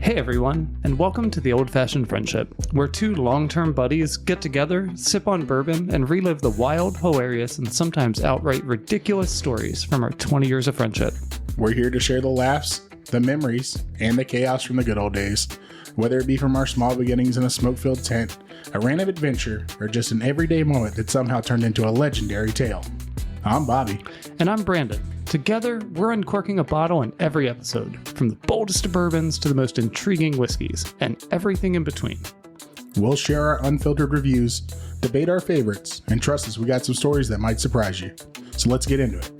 Hey everyone, and welcome to The Old-Fashioned Friendship, where two long-term buddies get together, sip on bourbon, and relive the wild, hilarious, and sometimes outright ridiculous stories from our 20 years of friendship. We're here to share the laughs, the memories, and the chaos from the good old days, whether it be from our small beginnings in a smoke-filled tent, a random adventure, or just an everyday moment that somehow turned into a legendary tale. I'm Bobby. And I'm Brandon. Together, we're uncorking a bottle in every episode, from the boldest of bourbons to the most intriguing whiskeys, and everything in between. We'll share our unfiltered reviews, debate our favorites, and trust us, we got some stories that might surprise you. So let's get into it.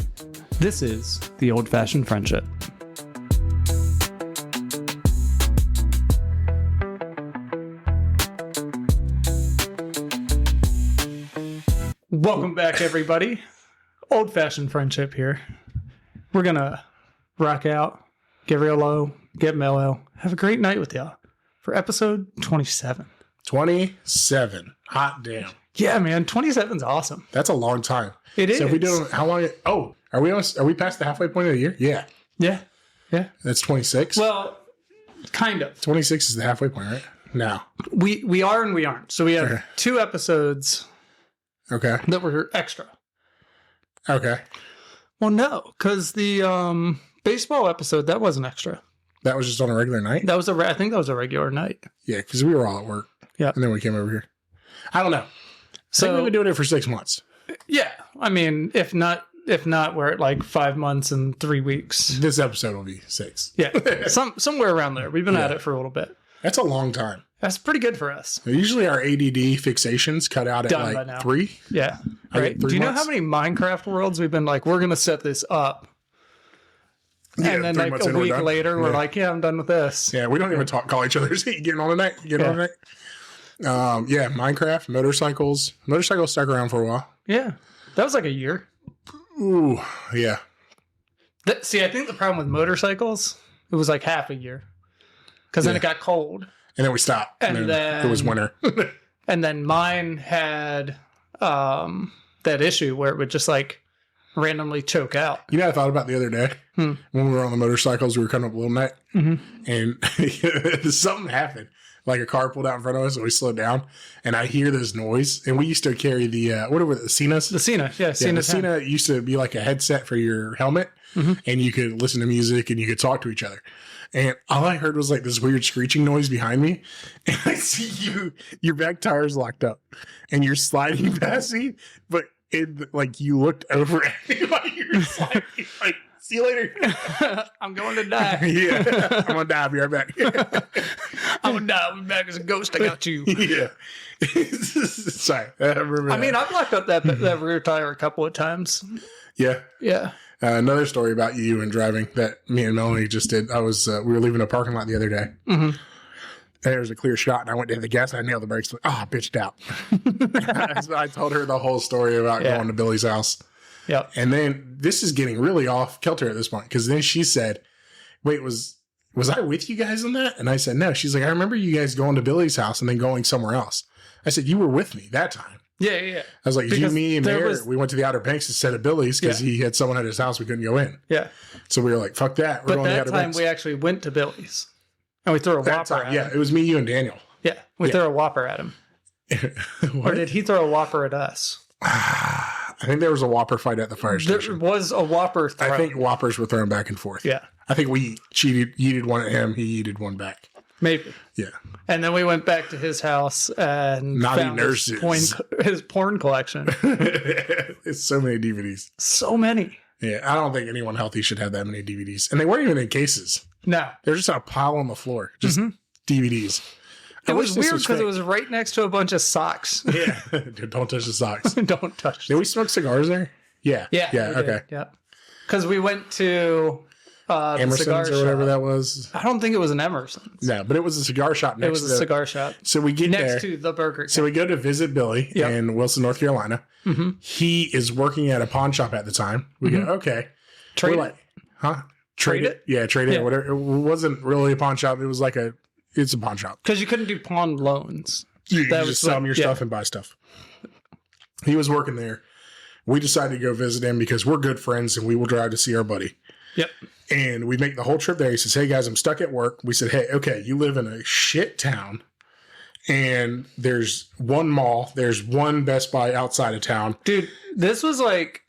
This is The Old-Fashioned Friendship. Welcome back, everybody. Old-Fashioned Friendship here. We're gonna rock out, get real low, get mellow, have a great night with y'all for episode 27. 27. Hot damn. Yeah, man, 27's awesome. That's a long time. It is. So if we do, how long? Oh, are we past the halfway point of the year? Yeah. Yeah. That's 26. Well, kind of. 26 is the halfway point, right? No. We are and we aren't. So we have two episodes Okay. that were extra. Okay. Well, no, because the baseball episode, that wasn't extra. That was just on a regular night? That was I think that was a regular night. Yeah, because we were all at work. Yeah. And then we came over here. I don't know. So I think we've been doing it for 6 months. Yeah. I mean, if not, we're at like 5 months and 3 weeks. This episode will be 6. Yeah. Somewhere around there. We've been at it for a little bit. That's a long time. That's pretty good for us. Usually our ADD fixations cut out Done at by like now. 3. Yeah. I Right. get 3 Do you know months. how many Minecraft worlds we've been like, we're going to set this up? Yeah, And then 3 like months a in, we're week done. later, we're like, yeah, I'm done with this. Yeah, we don't even call each other. You getting on tonight? You getting on tonight? Yeah, Minecraft, motorcycles. Motorcycles stuck around for a while. Yeah. That was like a year. Ooh, yeah. See, I think the problem with motorcycles, it was like half a year. Because then it got cold. And then we stopped. And then it was winter. And then mine had that issue where it would just like randomly choke out. You know what I thought about the other day? When we were on the motorcycles, we were coming up Little Neck. And something happened. Like a car pulled out in front of us and we slowed down. And I hear this noise. And we used to carry the, what were the Cenas? The Cena, yeah. The Cena used to be like a headset for your helmet. And you could listen to music and you could talk to each other. And all I heard was like this weird screeching noise behind me. And I see your back tire's locked up. And you're sliding past me. But like you looked over at me while you were sliding. Like, see you later. I'm going to die. Yeah. I'm going to die. I'll be right back. I'm going to die. I'll be back as a ghost. I got you. Yeah. Sorry. I remember I mean, I've locked up that rear tire a couple of times. Yeah. Yeah. Another story about you and driving that me and Melanie just did. I was we were leaving a parking lot the other day. And there was a clear shot, and I went to hit the gas. And I nailed the brakes. I bitched out. I told her the whole story about going to Billy's house. Yep. And then this is getting really off kilter at this point because then she said, "Wait, was I with you guys on that?" And I said, "No." She's like, "I remember you guys going to Billy's house and then going somewhere else." I said, "You were with me that time." Yeah. I was like, Because you, me, and Mayor, was- we went to the Outer Banks instead of Billy's because he had someone at his house we couldn't go in. Yeah. So we were like, fuck that. We're But going to the that Outer time Banks. we actually went to Billy's. And we threw a That Whopper time, at yeah, him. it was me, you, and Daniel. Yeah. We threw a Whopper at him. Or did he throw a Whopper at us? I think there was a Whopper fight at the fire There station. was a Whopper throw. I think Whoppers were thrown back and forth. Yeah. I think we yeeted one at him. He yeeted one back. Maybe. Yeah. And then we went back to his house and Naughty found nurses. his porn collection. It's so many DVDs. So many. Yeah, I don't think anyone healthy should have that many DVDs. And they weren't even in cases. No. They're just a pile on the floor. Just DVDs. It was weird because it was right next to a bunch of socks. Yeah. Dude, don't touch the socks. Don't touch Did we smoke cigars there? Yeah. Yeah. Yeah. we Okay. did, yeah. Because we went to the Emerson's cigar or whatever shop. that was. I don't think it was an Emerson's. No, but it was a cigar shop next It was to a cigar shop So we get next there. to the Burger King. So we go to visit Billy in Wilson, North Carolina. He is working at a pawn shop at the time. We go, okay. Trade We're it. like, huh? Trade it? Yeah, trade it. Yeah. Whatever. It wasn't really a pawn shop. It was like it's a pawn shop. Because you couldn't do pawn loans. You That was just sell them your yeah. stuff and buy stuff. He was working there. We decided to go visit him because we're good friends and we will drive to see our buddy. Yep. And we make the whole trip there. He says, hey, guys, I'm stuck at work. We said, hey, okay, you live in a shit town. And there's one mall. There's one Best Buy outside of town. Dude, this was like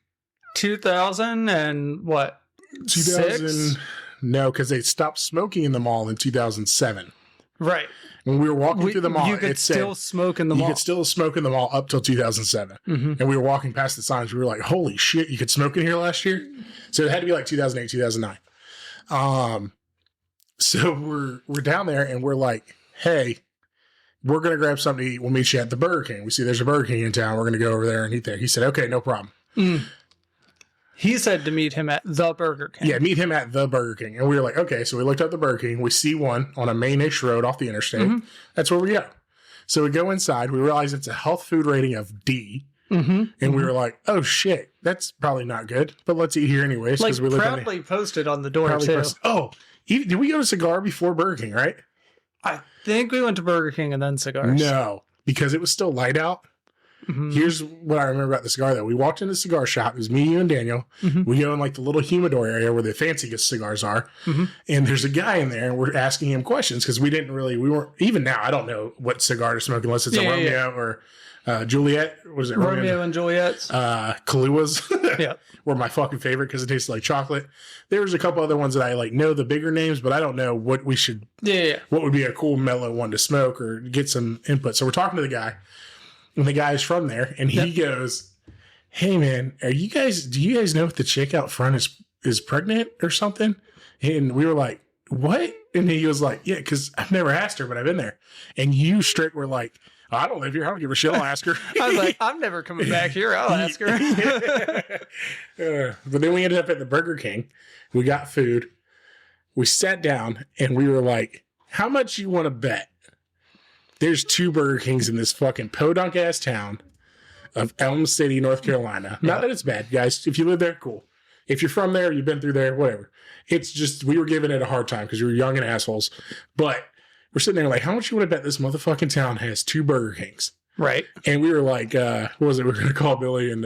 2000 and what? 2000? 6? No, because they stopped smoking in the mall in 2007. Right. When we were walking through the mall, you could still smoke in the mall. You could still smoke in the mall up till 2007. Mm-hmm. And we were walking past the signs. We were like, holy shit, you could smoke in here last year? So it had to be like 2008, 2009. So we're down there and we're like, hey, we're going to grab something to eat. We'll meet you at the Burger King. We see there's a Burger King in town. We're going to go over there and eat there. He said, okay, no problem. He said to meet him at the Burger King. Yeah, meet him at the Burger King. And we were like, okay. So we looked up the Burger King. We see one on a main-ish road off the interstate. Mm-hmm. That's where we go. So we go inside. We realize it's a health food rating of D. Mm-hmm. And we were like, oh, shit. That's probably not good. But let's eat here anyways. Like, we proudly posted on the door, too. Did we go to Cigar before Burger King, right? I think we went to Burger King and then Cigars. No, because it was still light out. Mm-hmm. Here's what I remember about the cigar, though. We walked in the cigar shop. It was me, you, and Daniel. Mm-hmm. We go in like the little humidor area where the fanciest cigars are. Mm-hmm. And there's a guy in there, and we're asking him questions because we weren't, even now, I don't know what cigar to smoke unless it's a Romeo or Juliet. What is it? Romeo and Juliet's. Kahlúa's. Yeah. Were my fucking favorite because it tastes like chocolate. There was a couple other ones that I like know the bigger names, but I don't know what we should, what would be a cool mellow one to smoke or get some input. So we're talking to the guy. And the guy is from there, and he goes, hey, man, do you guys know if the chick out front is pregnant or something? And we were like, what? And he was like, yeah, because I've never asked her, but I've been there. And you straight were like, I don't live here. I don't give a shit. I'll ask her. I was like, I'm never coming back here. I'll ask her. But then we ended up at the Burger King. We got food. We sat down, and we were like, how much you want to bet? There's 2 Burger Kings in this fucking podunk-ass town of Elm City, North Carolina. Not that it's bad, guys. If you live there, cool. If you're from there, you've been through there, whatever. It's just, we were giving it a hard time because we were young and assholes. But we're sitting there like, how much you want to bet this motherfucking town has 2 Burger Kings? Right. And we were like, what was it? We're going to call Billy and...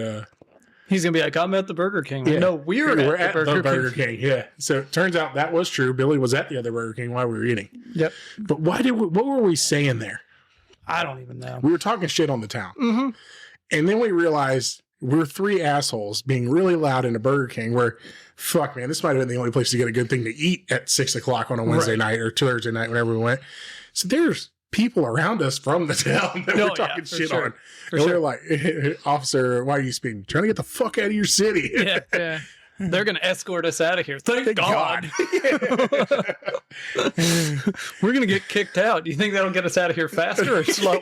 he's going to be like, I'm at the Burger King. Yeah. No, we're at the Burger King. Yeah. So it turns out that was true. Billy was at the other Burger King while we were eating. Yep. But what were we saying there? I don't even know. We were talking shit on the town. Mm-hmm. And then we realized we're 3 assholes being really loud in a Burger King where, fuck, man, this might have been the only place to get a good thing to eat at 6 o'clock on a Wednesday night or Thursday night, whenever we went. So there's people around us from the town that we're talking shit on. And they're like, officer, why are you speaking? Trying to get the fuck out of your city. Yeah. They're going to escort us out of here. Thank God. We're going to get kicked out. Do you think that'll get us out of here faster or slower?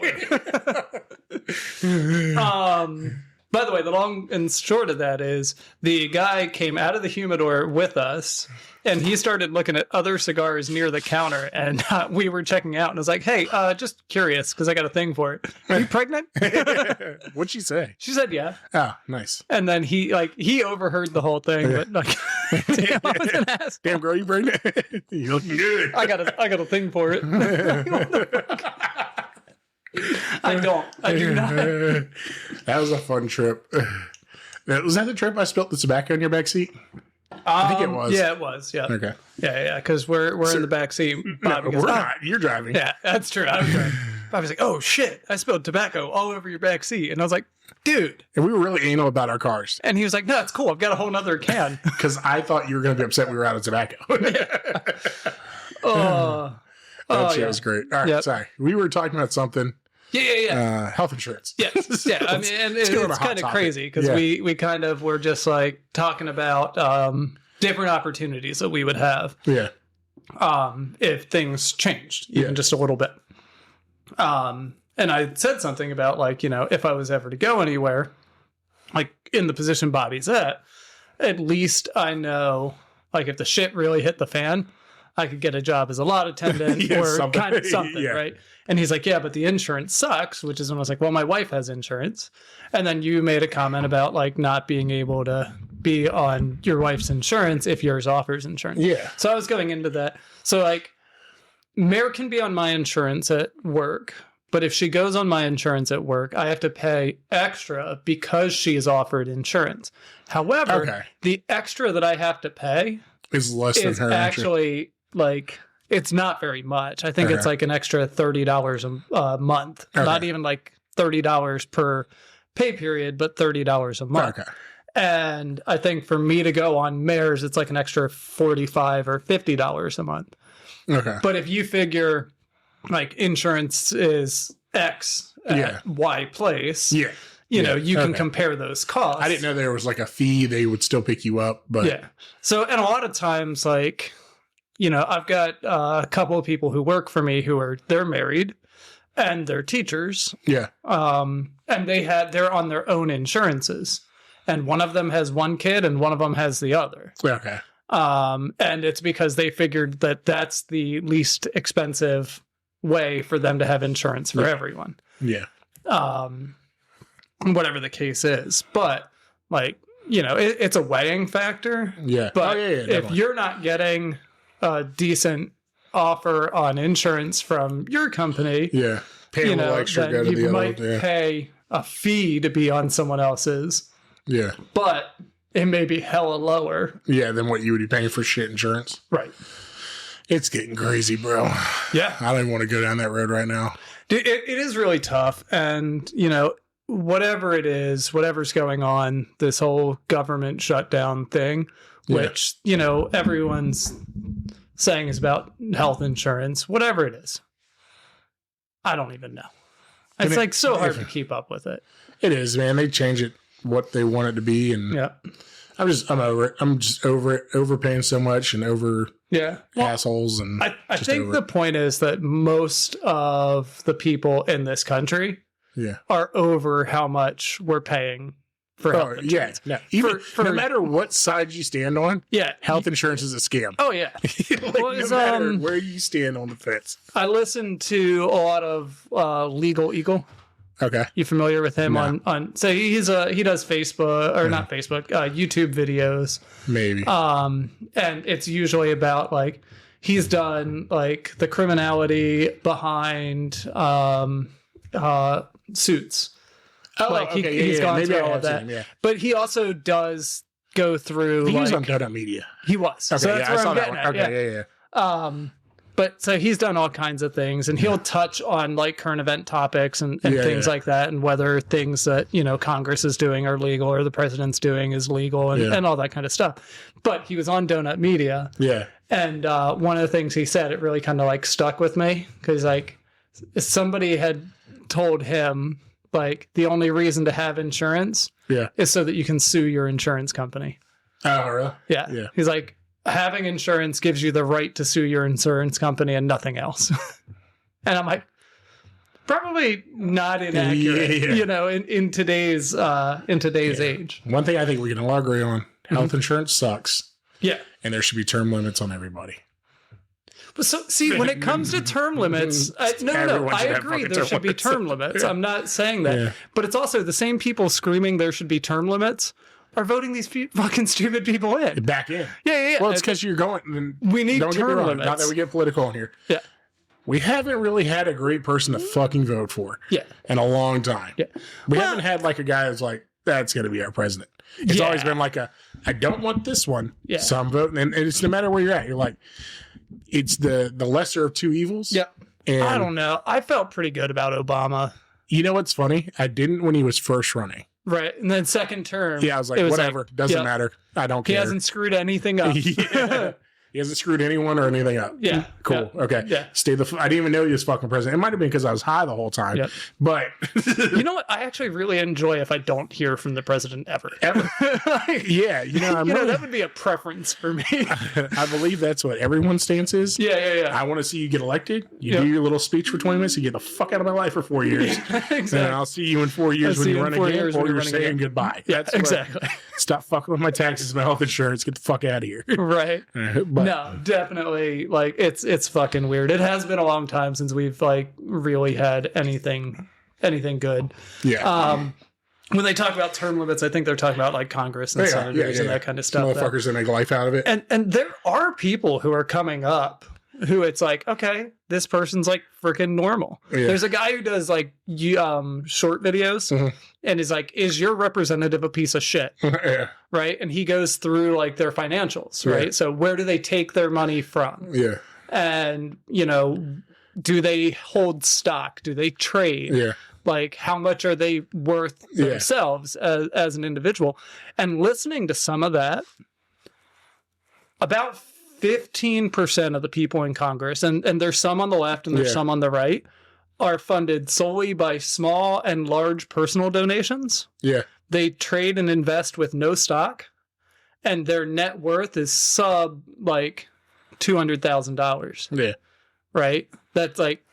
By the way, the long and short of that is the guy came out of the humidor with us, and he started looking at other cigars near the counter, and we were checking out, and I was like, hey, just curious, because I got a thing for it. Are you pregnant? What'd she say? She said, yeah. Oh, nice. And then he overheard the whole thing, but like, damn, I was gonna ask. Damn, girl, you pregnant? You looking good. I got a thing for it. I do not. That was a fun trip. Was that the trip I spilled the tobacco in your backseat? I think it was. Yeah, it was. Yeah. Okay. Yeah, because we're in the back seat. No, we're not. You're driving. Yeah, that's true. I was driving. Bobby was like, "Oh shit! I spilled tobacco all over your back seat," and I was like, "Dude!" And we were really anal about our cars. And he was like, "No, it's cool. I've got a whole nother can." Because I thought you were going to be upset we were out of tobacco. That shit was great. All right, sorry. We were talking about something. Yeah. Health insurance. Yeah. I mean, and it's kind of crazy because we kind of were just like talking about different opportunities that we would have. Yeah. If things changed even just a little bit. And I said something about like, if I was ever to go anywhere, like in the position Bobby's at least I know, like if the shit really hit the fan, I could get a job as a lot attendant or something. Kind of something, right? And he's like, yeah, but the insurance sucks, which is when I was like, well, my wife has insurance. And then you made a comment about like not being able to be on your wife's insurance if yours offers insurance. Yeah. So I was going into that. So like, Mare can be on my insurance at work, but if she goes on my insurance at work, I have to pay extra because she is offered insurance. However, the extra that I have to pay is less than is her actually like, it's not very much. I think it's like an extra $30 a month. Not even like $30 per pay period, but $30 a month. Okay. And I think for me to go on Mares, it's like an extra $45 or $50 a month. Okay. But if you figure like insurance is X at Y place, you know, you can compare those costs. I didn't know there was like a fee. They would still pick you up, but yeah. So, and a lot of times, like, you know, I've got a couple of people who work for me they're married and they're teachers. Yeah. And they're on their own insurances. And one of them has one kid and one of them has the other. Okay. And it's because they figured that that's the least expensive way for them to have insurance for everyone. Yeah. Whatever the case is. But, like, you know, it's a weighing factor. Yeah. But if you're not getting a decent offer on insurance from your company, pay a little extra, then go to you the might other. pay a fee to be on someone else's. Yeah. But it may be hella lower. Yeah, than what you would be paying for shit insurance. Right. It's getting crazy, bro. Yeah. I don't even want to go down that road right now. It is really tough. And, you know, whatever it is, whatever's going on, this whole government shutdown thing, which, you know, everyone's saying is about health insurance, whatever it is. I don't even know. It's like so hard to keep up with it. It is, man. They change it what they want it to be, and I'm over it. I'm just over it, overpaying so much and over assholes. And I think the point is that most of the people in this country are over how much we're paying for health insurance. Yeah. Even no matter what side you stand on, health insurance is a scam. Oh yeah. Like, no matter where you stand on the fence. I listen to a lot of Legal Eagle. Okay. You familiar with him on so he does Facebook or not Facebook, YouTube videos. Maybe. And it's usually about like he's done like the criminality behind Suits. Oh, like okay. He's gone Maybe through all of that. Him, But he also does go through he was on Donut Media. He was. Okay, so that's where I'm getting at. Okay, yeah. But so he's done all kinds of things, and he'll touch on like current event topics and things like that, and whether things that, you know, Congress is doing are legal or the president's doing is legal and all that kind of stuff. But he was on Donut Media. Yeah. And one of the things he said, it really kind of like stuck with me because like somebody had told him like the only reason to have insurance is so that you can sue your insurance company. Oh, really? Yeah. He's like, having insurance gives you the right to sue your insurance company and nothing else. And I'm like, probably not inaccurate, you know, in today's age. One thing I think we can all agree on, health insurance sucks. Yeah. And there should be term limits on everybody. But so, see, when it comes to term limits, no, I agree there should be term limits. I'm not saying that. Yeah. But it's also the same people screaming there should be term limits are voting these fucking stupid people in. Back in. Yeah. Well, it's because you're going. We need term limits. Not that we get political in here. Yeah. We haven't really had a great person to fucking vote for in a long time. Yeah. We haven't had like a guy who's like, that's going to be our president. It's always been like I don't want this one. Yeah. So I'm voting. And it's no matter where you're at. You're like, it's the lesser of two evils. Yeah. And I don't know. I felt pretty good about Obama. You know what's funny? I didn't when he was first running. Right. And then second term. Yeah, I was like, whatever. Doesn't matter. I don't care. He hasn't screwed anything up. He hasn't screwed anyone or anything up. Yeah. Cool. Yeah. Okay. Yeah. I didn't even know he was fucking president. It might have been because I was high the whole time. Yep. But you know what? I actually really enjoy if I don't hear from the president ever. Yeah. You know, that would be a preference for me. I believe that's what everyone's stance is. Yeah. I want to see you get elected. You do your little speech for 20 minutes. You get the fuck out of my life for 4 years. Exactly. And I'll see you in 4 years when you run again, or you're saying goodbye. Yeah, exactly. Stop fucking with my taxes and my health insurance. Get the fuck out of here. Right. But, no, definitely. Like it's fucking weird. It has been a long time since we've like really had anything good. Yeah. When they talk about term limits, I think they're talking about like Congress and senators and that kind of stuff. Motherfuckers that make life out of it. And there are people who are coming up who it's like, okay, this person's like freaking normal. Yeah. There's a guy who does like short videos and is like, is your representative a piece of shit? Yeah. Right. And he goes through like their financials, right? Yeah. So where do they take their money from? Yeah. And, do they hold stock? Do they trade? Yeah. Like, how much are they worth themselves as an individual? And listening to some of that, about 15% of the people in Congress, and there's some on the left and there's some on the right, are funded solely by small and large personal donations. Yeah. They trade and invest with no stock, and their net worth is sub like $200,000. Yeah. Right? That's like,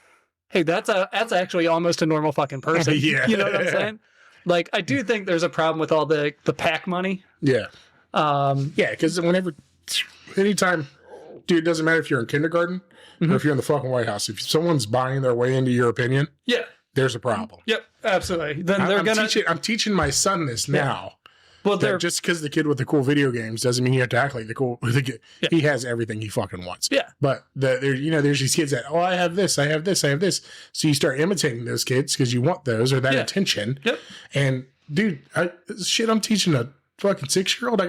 hey, that's actually almost a normal fucking person. Yeah. You know what I'm saying? Like, I do think there's a problem with all the PAC money. Yeah. Yeah, because anytime, dude, it doesn't matter if you're in kindergarten or if you're in the fucking White House. If someone's buying their way into your opinion, there's a problem. Yep, absolutely. Then I'm teaching my son this now. Well, just because the kid with the cool video games doesn't mean you have to act like the cool. He has everything he fucking wants. Yeah. But there's these kids that, I have this, I have this, I have this. So you start imitating those kids because you want those or that attention. Yep. And dude, I'm teaching a fucking 6-year-old.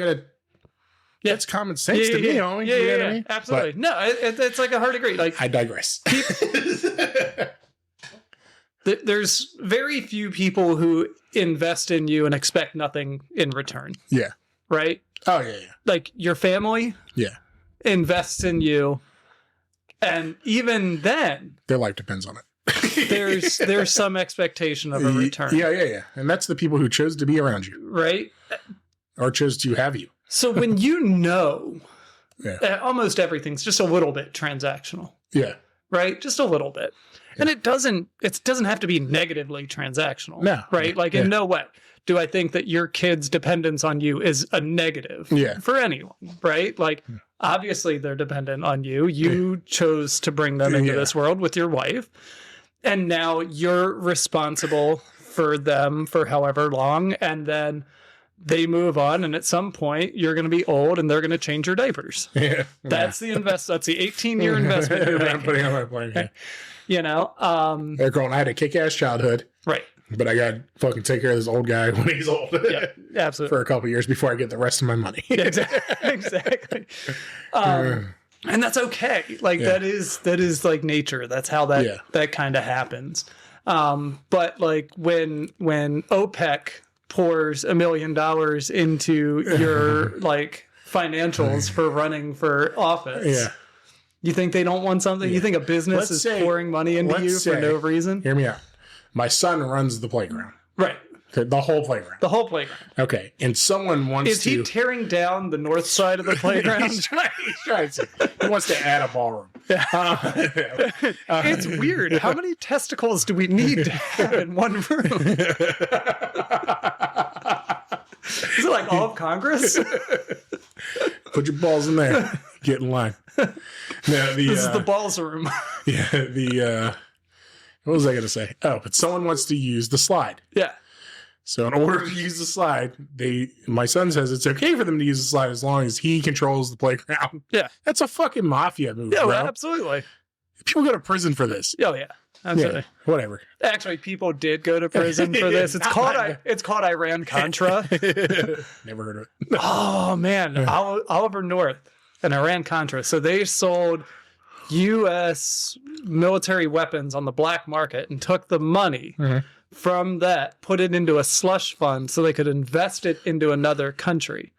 That's common sense to me, homie. Yeah, you know what I mean? Absolutely. But, no, it's like a hard degree. Like, I digress. There's very few people who invest in you and expect nothing in return. Yeah. Right? Oh, yeah. Like, your family invests in you, and even then, their life depends on it. there's some expectation of a return. Yeah. And that's the people who chose to be around you. Right? Or chose to have you. So when almost everything's just a little bit transactional. Yeah. Right? Just a little bit. Yeah. And it doesn't have to be negatively transactional. No. Right? Like, in no way do I think that your kid's dependence on you is a negative for anyone. Right? Like, obviously they're dependent on you. You chose to bring them into this world with your wife. And now you're responsible for them for however long. And then they move on, and at some point you're going to be old and they're going to change your diapers. Yeah. That's the 18-year investment you're making. Putting on my plane. They're going, I had a kick-ass childhood. Right. But I got to fucking take care of this old guy when he's old. Yeah, absolutely. For a couple of years before I get the rest of my money. Exactly. And that's okay. Like, that is like nature. That's how that kind of happens. But like when OPEC pours $1 million into your like financials for running for office. You think they don't want something? You think a business is pouring money into you for no reason? Hear me out. My son runs the playground. Right. The whole playground. The whole playground. Okay. And someone wants Is he tearing down the north side of the playground? He's trying he wants to add a ballroom. It's weird. How many testicles do we need to have in one room? Is it like all of Congress? Put your balls in there. Get in line. This is the balls room. What was I going to say? Oh, but someone wants to use the slide. Yeah. So in order to use the slide, my son says it's okay for them to use the slide as long as he controls the playground. Yeah. That's a fucking mafia move, bro. Absolutely. People go to prison for this. Oh, yeah. Absolutely. Yeah, whatever. Actually, people did go to prison for this. It's called Iran-Contra. Never heard of it. Oh, man. Oliver North and Iran-Contra. So they sold U.S. military weapons on the black market and took the money from that, put it into a slush fund so they could invest it into another country.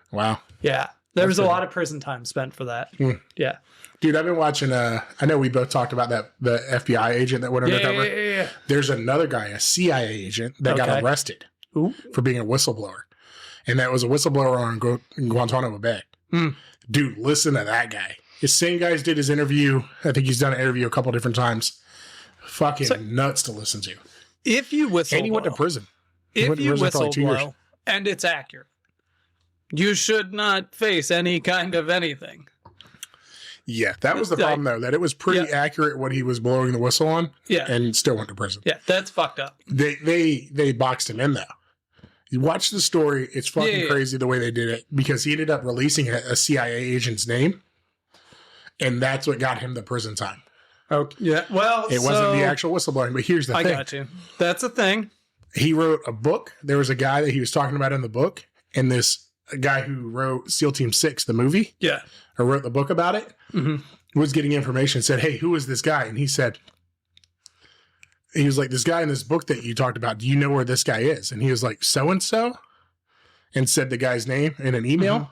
Wow. Yeah. There was a lot of prison time spent for that. Yeah. Dude, I've been watching, I know we both talked about the FBI agent that went undercover. Yeah. There's another guy, a CIA agent, that got arrested for being a whistleblower. And that was a whistleblower on Guantanamo Bay. Dude, listen to that guy. The same guys did his interview. I think he's done an interview a couple different times. Fucking nuts to listen to. If you whistle, and he went to prison. If you whistleblow and it's accurate, you should not face any kind of anything. Yeah, that was the problem, though, that it was pretty accurate what he was blowing the whistle on. Yeah, and still went to prison. Yeah, that's fucked up. They boxed him in though. You watch the story; it's fucking crazy the way they did it because he ended up releasing a CIA agent's name. And that's what got him the prison time. Oh, yeah. Well, it wasn't the actual whistleblowing, but here's the thing. I got you. That's a thing. He wrote a book. There was a guy that he was talking about in the book, and this guy who wrote SEAL Team 6, the movie, or wrote the book about it, was getting information and said, hey, who is this guy? And he was like, this guy in this book that you talked about, do you know where this guy is? And he was like, so-and-so, and said the guy's name in an email.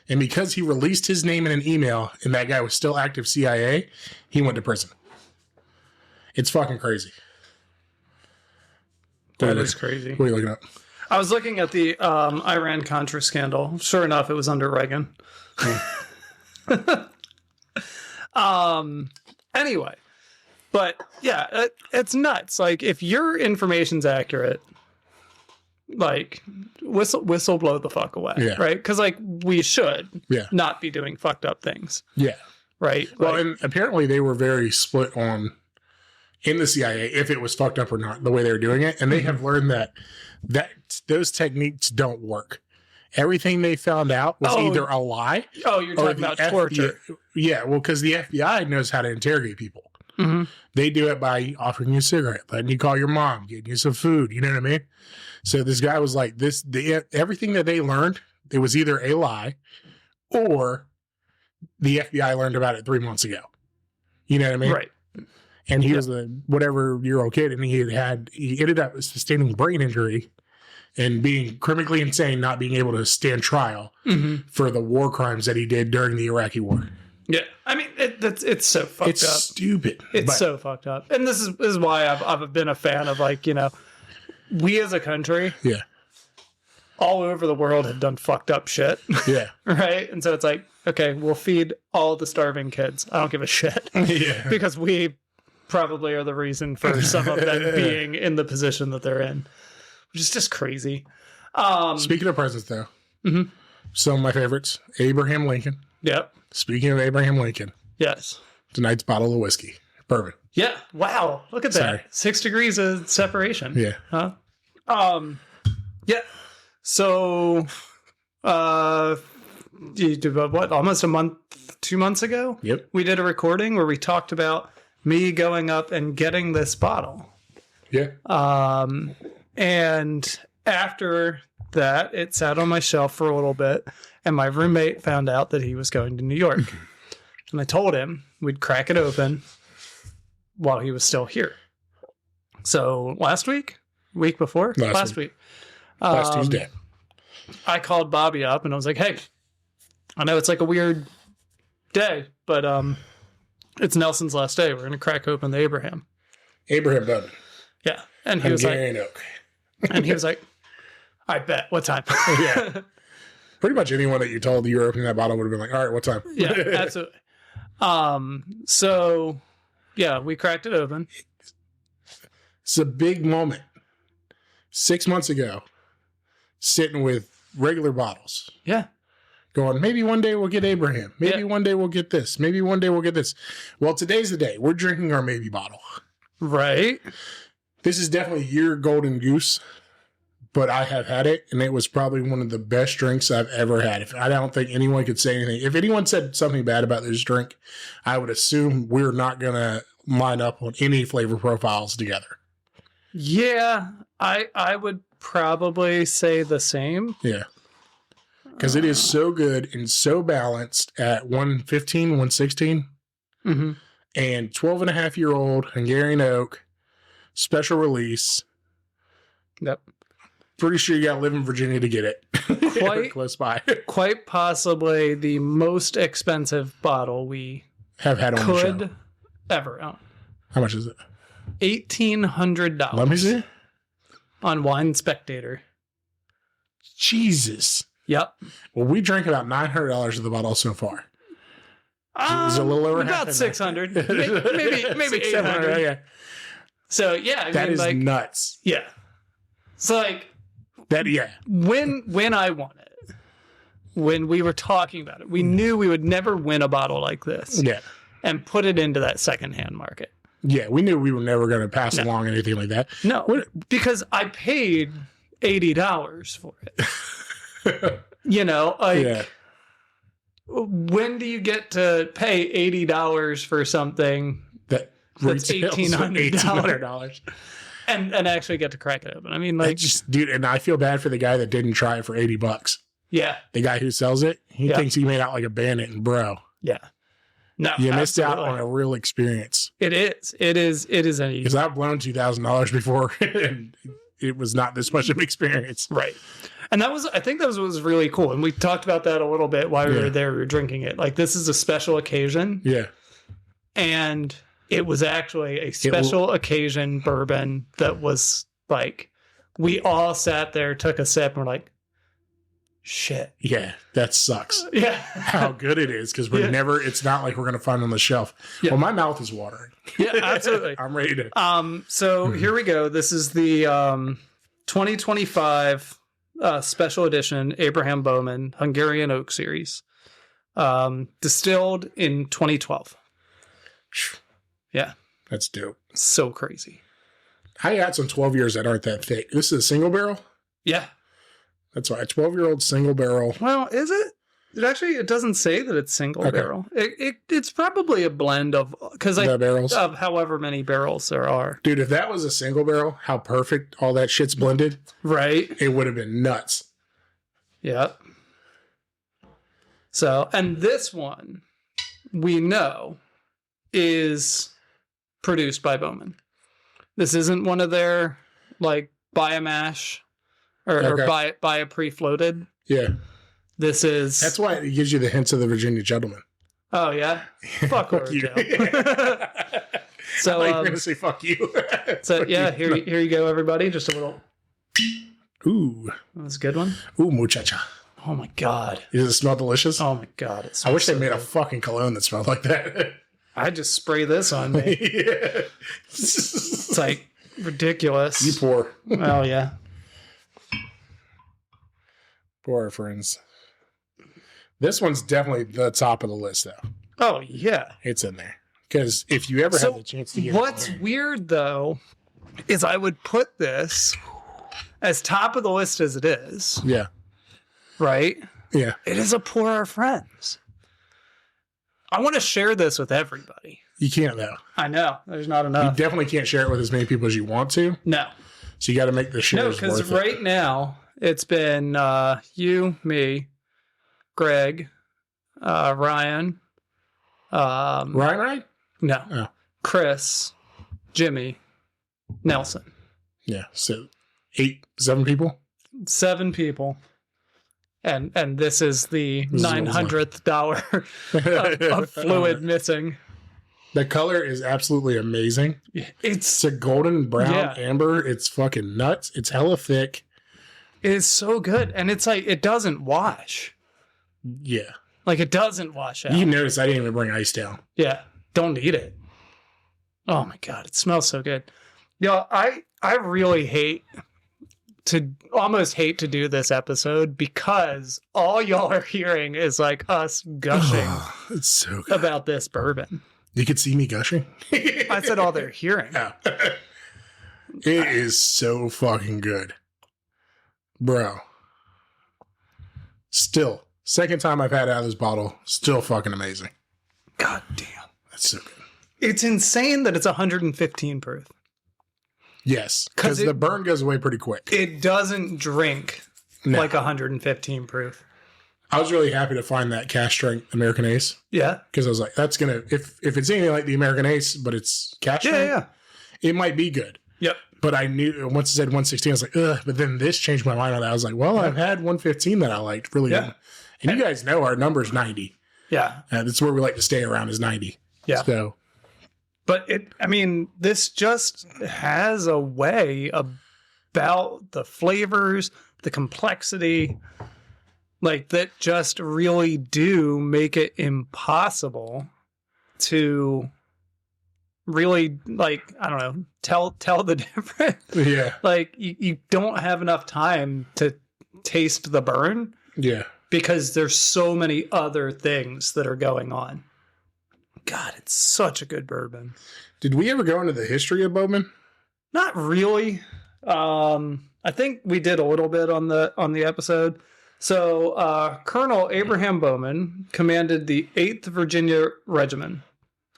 And because he released his name in an email and that guy was still active CIA, he went to prison. It's fucking crazy. That is crazy. What are you looking at? I was looking at the Iran-Contra scandal. Sure enough, it was under Reagan. Anyway, but yeah, it's nuts. Like, if your information's accurate, like, whistle blow the fuck away, right? Because, like, we should not be doing fucked up things. Yeah. Right? Well, like, and apparently they were very split on, in the CIA, if it was fucked up or not, the way they were doing it. And they have learned that those techniques don't work. Everything they found out was either a lie. Oh, you're talking about torture. Yeah, well, because the FBI knows how to interrogate people. They do it by offering you a cigarette, letting you call your mom, getting you some food. You know what I mean? So this guy was like, everything that they learned, it was either a lie or the FBI learned about it 3 months ago. You know what I mean? Right. And he was a whatever-year-old kid, and he ended up sustaining brain injury and being criminally insane, not being able to stand trial for the war crimes that he did during the Iraqi war. Yeah, I mean, it's so fucked up. It's stupid. It's so fucked up. And this is why I've been a fan of, like, you know, we as a country, all over the world have done fucked up shit. Yeah. Right? And so it's like, okay, we'll feed all the starving kids. I don't give a shit. Yeah. Because we probably are the reason for some of them being in the position that they're in, which is just crazy. Speaking of presidents, though, some of my favorites, Abraham Lincoln. Yep. Speaking of Abraham Lincoln. Yes. Tonight's bottle of whiskey. Bourbon. Yeah. Wow. Look at that. 6 degrees of separation. Yeah. Huh? Yeah. So, you did what? Almost a month, 2 months ago? Yep. We did a recording where we talked about me going up and getting this bottle. Yeah. And after that, it sat on my shelf for a little bit, and my roommate found out that he was going to New York. And I told him we'd crack it open while he was still here. So last week before? Last week. Last Tuesday. I called Bobby up and I was like, hey, I know it's like a weird day, but it's Nelson's last day. We're going to crack open the Abraham. Abraham Bowman. Yeah. And he was like, and he was like, I bet. What time? Yeah. Pretty much anyone that you told you were opening that bottle would have been like, all right, what time? Yeah, absolutely. So yeah, we cracked it open. It's a big moment. 6 months ago, sitting with regular bottles. Yeah. Going, maybe one day we'll get Abraham. Maybe one day we'll get this. Maybe one day we'll get this. Well, today's the day. We're drinking our maybe bottle. Right. This is definitely your golden goose, but I have had it, and it was probably one of the best drinks I've ever had. I don't think anyone could say anything. If anyone said something bad about this drink, I would assume we're not going to line up on any flavor profiles together. Yeah, I would probably say the same. Yeah. Because it is so good and so balanced at 115, 116. Mm-hmm. And 12-and-a-half-year-old Hungarian oak, special release. Yep. Pretty sure you got to live in Virginia to get it. Quite close by. Quite possibly the most expensive bottle we have had on the show. Ever own. How much is it? $1,800. Let me see. On Wine Spectator. Jesus. Yep. Well, we drank about $900 of the bottle so far. It's a little over about 600, maybe 800. Yeah. So yeah, that is like, nuts. Yeah. So like that. Yeah. When I won it, when we were talking about it, we knew we would never win a bottle like this. Yeah. And put it into that secondhand market. Yeah, we knew we were never going to pass along anything like that. No, because I paid $80 for it. You know, like when do you get to pay $80 for something That that's $1,800 $1,800. and actually get to crack it open? I mean, like, Dude, and I feel bad for the guy that didn't try it for $80. yeah, The guy who sells it, he thinks he made out like a bandit, and bro, yeah. No, you missed out on a real experience. It is. Because I've blown $2,000 before, and it was not this much of an experience. Right. And I think that was what was really cool. And we talked about that a little bit while we were there. We were drinking it. Like, this is a special occasion. Yeah. And it was actually a special occasion bourbon that was like, we all sat there, took a sip, and we're like, shit. Yeah, that sucks. Yeah. How good it is, because it's not like we're going to find it on the shelf. Yeah. Well, my mouth is watering. Yeah, absolutely. I'm ready to. So here we go. This is the 2025 special edition Abraham Bowman Hungarian Oak Series, distilled in 2012. Yeah. That's dope. So crazy. I got some 12 years that aren't that thick. This is a single barrel? Yeah. That's right. 12-year-old single barrel. Well, is it? It doesn't say that it's single barrel. It's probably a blend of, because barrels of however many barrels there are. Dude, if that was a single barrel, how perfect all that shit's blended. Right. It would have been nuts. Yep. So, and this one we know is produced by Bowman. This isn't one of their like buy a mash or buy a pre-floated. Yeah. That's why it gives you the hints of the Virginia gentleman. Oh yeah. Fuck you. So you're gonna say fuck you. So yeah, here you go, everybody. Just a little. Ooh. That's a good one. Ooh, muchacha. Oh my god. Does it smell delicious? Oh my god. I wish they made a fucking cologne that smelled like that. I just spray this on me. Yeah. It's like ridiculous. You poor. Oh yeah. Poor our friends. This one's definitely the top of the list, though. Oh yeah, it's in there. Because if you ever have the chance to get what's weird though is I would put this as top of the list as it is. Yeah. Right? Yeah. It is a pour our friends. I want to share this with everybody. You can't, though. I know. There's not enough. You definitely can't share it with as many people as you want to. No. So you got to make the shares because right now it's been you, me, Greg, Ryan. Ryan? No. Oh. Chris, Jimmy, Nelson. Yeah. So 7 people? 7 people. And this is the $900 of fluid missing. The color is absolutely amazing. It's a golden brown amber. It's fucking nuts. It's hella thick. It's so good. And it's like, it doesn't wash. Yeah. Like, it doesn't wash out. You notice I didn't even bring ice down. Yeah. Don't need it. Oh my God. It smells so good. I really almost hate to do this episode because all y'all are hearing is like us gushing it's so good. About this bourbon. You could see me gushing. I said all they're hearing. Yeah. It is so fucking good. Bro. Still. Second time I've had out of this bottle. Still fucking amazing. God damn. That's so good. It's insane that it's 115 proof. Yes. Because the burn goes away pretty quick. It doesn't drink like 115 proof. I was really happy to find that cash strength American Ace. Yeah. Because I was like, that's going to, if it's anything like the American Ace, but it's cash strength, it might be good. Yep. But I knew once it said 116, I was like, ugh. But then this changed my mind on that. I was like, well, I've had 115 that I liked really good. And you guys know our number is 90. Yeah. That's where we like to stay around is 90. Yeah. So. But this just has a way about the flavors, the complexity, like that just really do make it impossible to really, like, I don't know, tell the difference. Yeah. Like you don't have enough time to taste the burn. Yeah. Because there's so many other things that are going on. God, it's such a good bourbon. Did we ever go into the history of Bowman? Not really. I think we did a little bit on the episode. So, Colonel Abraham Bowman commanded the 8th Virginia Regiment,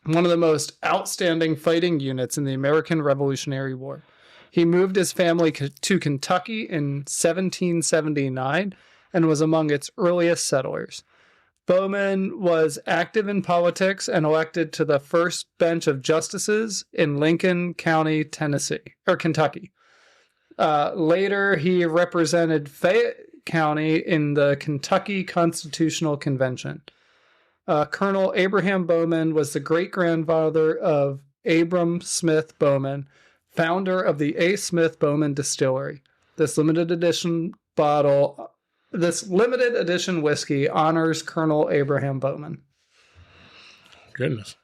one of the most outstanding fighting units in the American Revolutionary War. He moved his family to Kentucky in 1779 and was among its earliest settlers. Bowman was active in politics and elected to the first bench of justices in Lincoln County, Kentucky. Later, he represented Fayette County in the Kentucky Constitutional Convention. Colonel Abraham Bowman was the great-grandfather of Abram Smith Bowman, founder of the A. Smith Bowman Distillery. This limited edition whiskey honors Colonel Abraham Bowman. Goodness.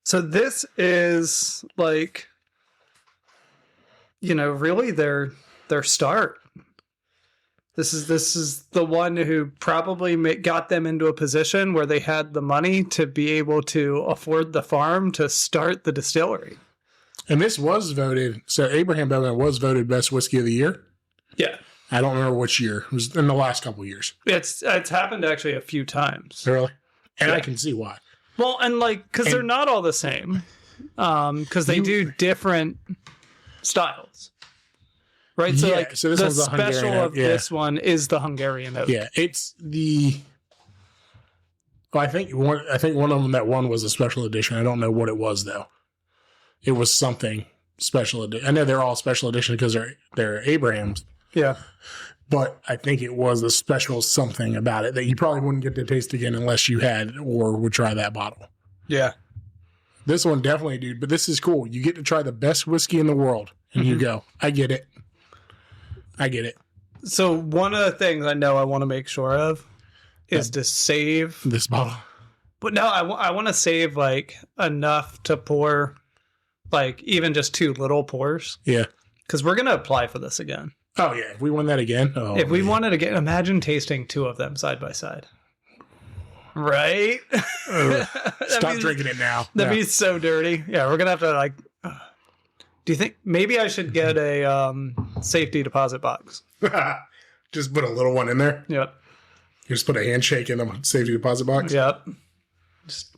So this is like, really their start. This is the one who probably got them into a position where they had the money to be able to afford the farm to start the distillery. And this was voted, so Abraham Bowman was voted best whiskey of the year. Yeah. I don't remember which year. It was in the last couple of years. It's happened actually a few times. Really? And Yeah. I can see why. Well, and because they're not all the same. Because they do different styles. Right? So, so this the one's a Hungarian special oak, of this one is the Hungarian oak. Yeah, it's the... Well, I think one of them that won was a special edition. I don't know what it was, though. It was something special edition. I know they're all special edition because they're Abrahams. Yeah. But I think it was a special something about it that you probably wouldn't get to taste again unless you had or would try that bottle. Yeah. This one definitely, dude. But this is cool. You get to try the best whiskey in the world. And you go, I get it. So one of the things I know I want to make sure of is to save this bottle. But no, I want to save like enough to pour, like even just 2 little pours. Yeah. Because we're going to apply for this again. Oh, yeah. If we win that again. If we wanted to imagine tasting 2 of them side by side. Right? Stop drinking it now. That'd be so dirty. Yeah, we're going to have to do you think maybe I should get a safety deposit box? Just put a little one in there. Yep. You just put a handshake in the safety deposit box. Yep.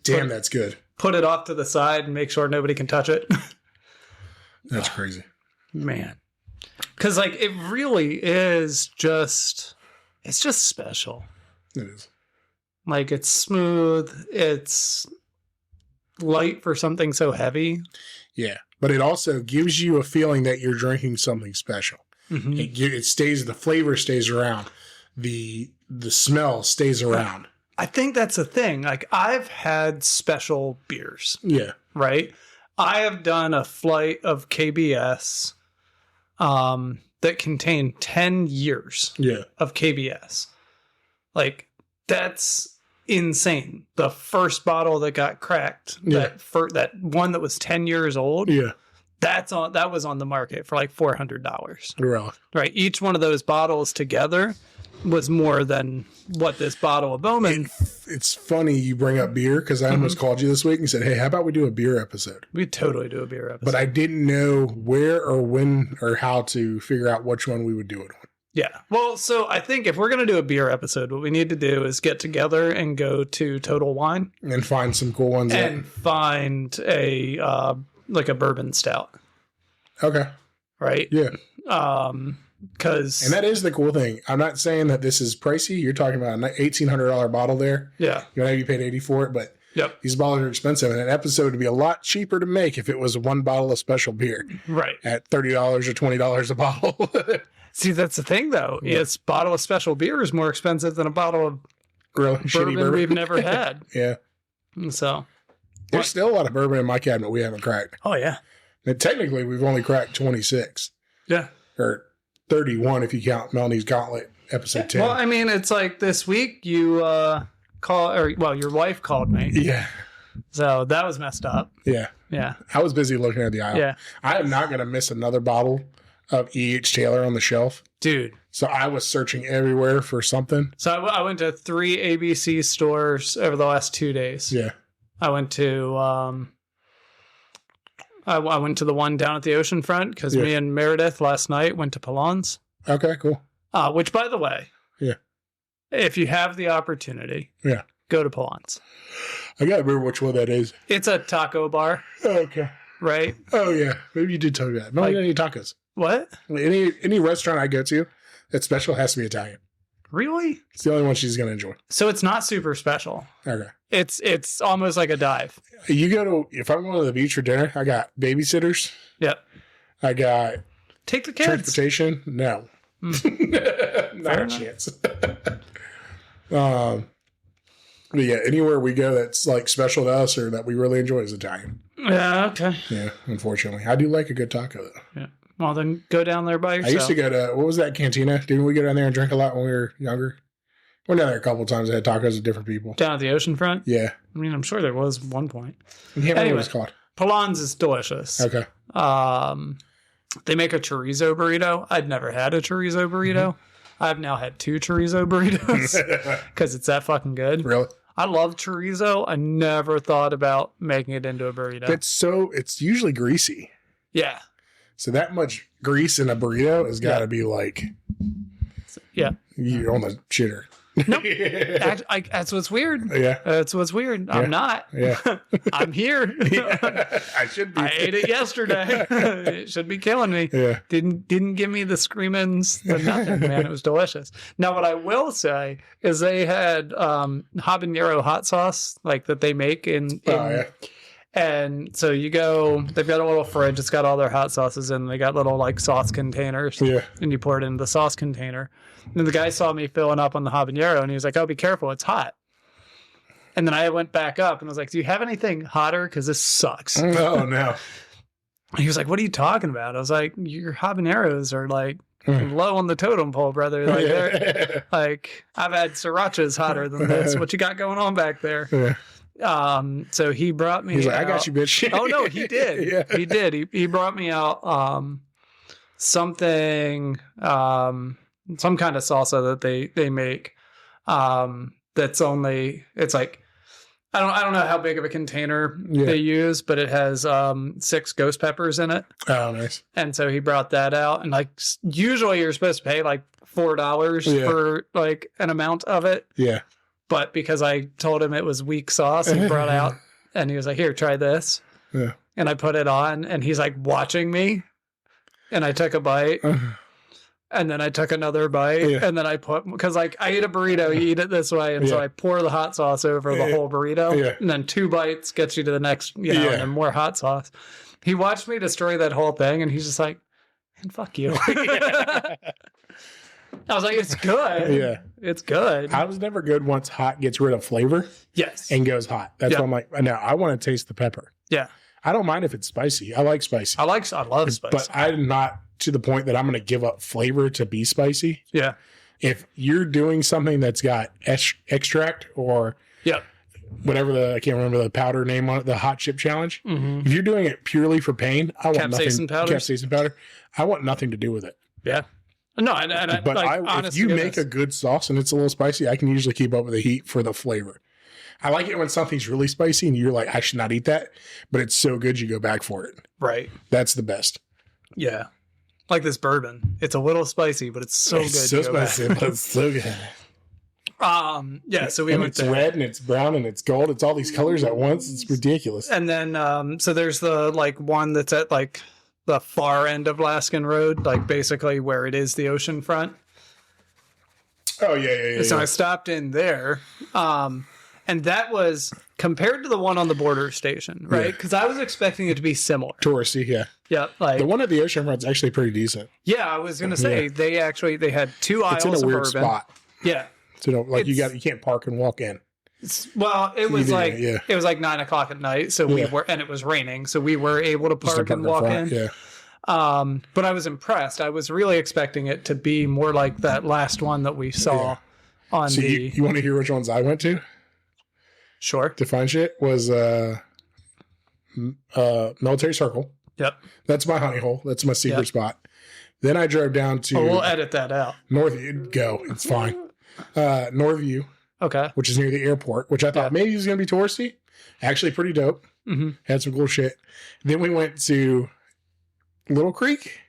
Damn, that's good. Put it off to the side and make sure nobody can touch it. That's crazy. Man. Because it really is it's just special. It is. It's smooth. It's light for something so heavy. Yeah. But it also gives you a feeling that you're drinking something special. Mm-hmm. It stays, the flavor stays around. The smell stays around. I think that's the thing. I've had special beers. Yeah. Right? I have done a flight of KBS that contained 10 years of KBS. That's insane. The first bottle that got cracked, that one that was 10 years old, that was on the market for $400. Really? Right. Each one of those bottles together was more than what this bottle of Bowman. It's funny you bring up beer because I almost called you this week and said, hey, how about we do a beer episode? We'd totally do a beer episode. But I didn't know where or when or how to figure out which one we would do it on. Yeah. Well, so I think if we're going to do a beer episode, what we need to do is get together and go to Total Wine. And find some cool ones. And find a bourbon stout. Okay. Right? Yeah. And that is the cool thing. I'm not saying that this is pricey. You're talking about an $1,800 bottle there. Yeah. You paid $80 for it, but yep. These bottles are expensive. And an episode would be a lot cheaper to make if it was one bottle of special beer. Right. At $30 or $20 a bottle. See, that's the thing, though. Yeah. Is bottle of special beer is more expensive than a bottle of bourbon we've never had. Yeah. So. There's still a lot of bourbon in my cabinet we haven't cracked. Oh, yeah. And technically, we've only cracked 26. Yeah. Or 31 if you count Melanie's Gauntlet episode 10. Well, I mean, it's this week you your wife called me. Yeah. So that was messed up. Yeah. Yeah. I was busy looking at the aisle. Yeah. I am not going to miss another bottle of E.H. Taylor on the shelf. Dude. So I was searching everywhere for something. So I went to 3 ABC stores over the last 2 days. Yeah. I went to I went to the one down at the oceanfront because me and Meredith last night went to Polon's. Okay, cool. Which, by the way, if you have the opportunity, go to Polans. I gotta remember which one that is. It's a taco bar. Okay. Right? Oh yeah, maybe you did tell me that. No, I don't eat tacos. What? Any restaurant I go to that's special has to be Italian. Really? It's the only one she's gonna enjoy. So it's not super special. Okay. It's almost like a dive. You go to if I'm going to the beach for dinner, I got babysitters. Yep. I got take the kids. Transportation. No. Not a chance. But yeah, anywhere we go that's like special to us or that we really enjoy is Italian. Yeah, okay. Yeah, unfortunately. I do like a good taco though. Yeah. Well, then go down there by yourself. I used to go to, what was that cantina? Didn't we go down there and drink a lot when we were younger? Went down there a couple of times. I had tacos with different people. Down at the ocean front? Yeah. I mean, I'm sure there was one point. I can't remember what it's called. Polans is delicious. Okay. They make a chorizo burrito. I'd never had a chorizo burrito. I've now had 2 chorizo burritos because it's that fucking good. Really? I love chorizo. I never thought about making it into a burrito. It's usually greasy. Yeah. So that much grease in a burrito has got to be like, you're on the shitter. Nope. That's what's weird. Yeah. That's what's weird. Yeah. I'm not. Yeah. I'm here. I should be. I ate it yesterday. It should be killing me. Yeah. Didn't give me the screamings, the nothing, man. It was delicious. Now, what I will say is they had habanero hot sauce like that they make in and so you go, they've got a little fridge. It's got all their hot sauces in. They got little like sauce containers. Yeah. And you pour it in the sauce container. And the guy saw me filling up on the habanero and he was like, oh, be careful. It's hot. And then I went back up and was like, do you have anything hotter? Because this sucks. Oh, no. He was like, what are you talking about? I was like, your habaneros are like low on the totem pole, brother. Like, like I've had srirachas hotter than this. What you got going on back there? Yeah. So he brought me. He's like, I got you, bitch. Oh no, he did. Yeah. He did. He brought me out something, some kind of salsa that they make. That's only, it's like, I don't know how big of a container they use, but it has 6 ghost peppers in it. Oh, nice. And so he brought that out, and like usually you're supposed to pay like $4 for like an amount of it. Yeah. But because I told him it was weak sauce, he brought out, and he was like, here, try this. Yeah. And I put it on, and he's like watching me. And I took a bite, and then I took another bite, and then I because like I eat a burrito, you eat it this way. And so I pour the hot sauce over the whole burrito, and then 2 bites gets you to the next, and then more hot sauce. He watched me destroy that whole thing, and he's just like, man, fuck you. I was like, it's good. Yeah. It's good. I was never good once hot gets rid of flavor. Yes. And goes hot. That's why I'm like, no, I want to taste the pepper. Yeah. I don't mind if it's spicy. I like spicy. I love spicy. But I'm not to the point that I'm going to give up flavor to be spicy. Yeah. If you're doing something that's got extract or whatever I can't remember the powder name on it, the hot chip challenge. Mm-hmm. If you're doing it purely for pain, I want capsaicin powder. I want nothing to do with it. Yeah. No, but like, honestly, if you make a good sauce and it's a little spicy, I can usually keep up with the heat for the flavor. I like it when something's really spicy and you're like, I should not eat that, but it's so good you go back for it. Right. That's the best. Yeah. Like this bourbon. It's a little spicy, but it's so good. It's so spicy, but it's so good. So we went there. It's red and it's brown and it's gold. It's all these colors at once. It's ridiculous. And then, so there's the like one that's at like the far end of Laskin Road, like basically where it is the ocean front. Oh yeah. So I stopped in there, and that was compared to the one on the border station, right? Because I was expecting it to be similar. Touristy, yeah. Yeah, like the one at the ocean front's actually pretty decent. Yeah, I was gonna say they had 2 aisles. It's in a weird bourbon. spot. Yeah. So you can't park and walk in. Well, it was it was like 9 o'clock at night, so we were, and it was raining, so we were able to park and walk in. Yeah. But I was impressed. I was really expecting it to be more like that last one that we saw on so the. You want to hear which ones I went to? Sure. To find shit was Military Circle. Yep. That's my honey hole. That's my secret spot. Then I drove down to. Oh, we'll edit that out. Northview. Go. It's fine. Northview. Okay. Which is near the airport, which I thought maybe was going to be touristy. Actually, pretty dope. Mm-hmm. Had some cool shit. Then we went to Little Creek,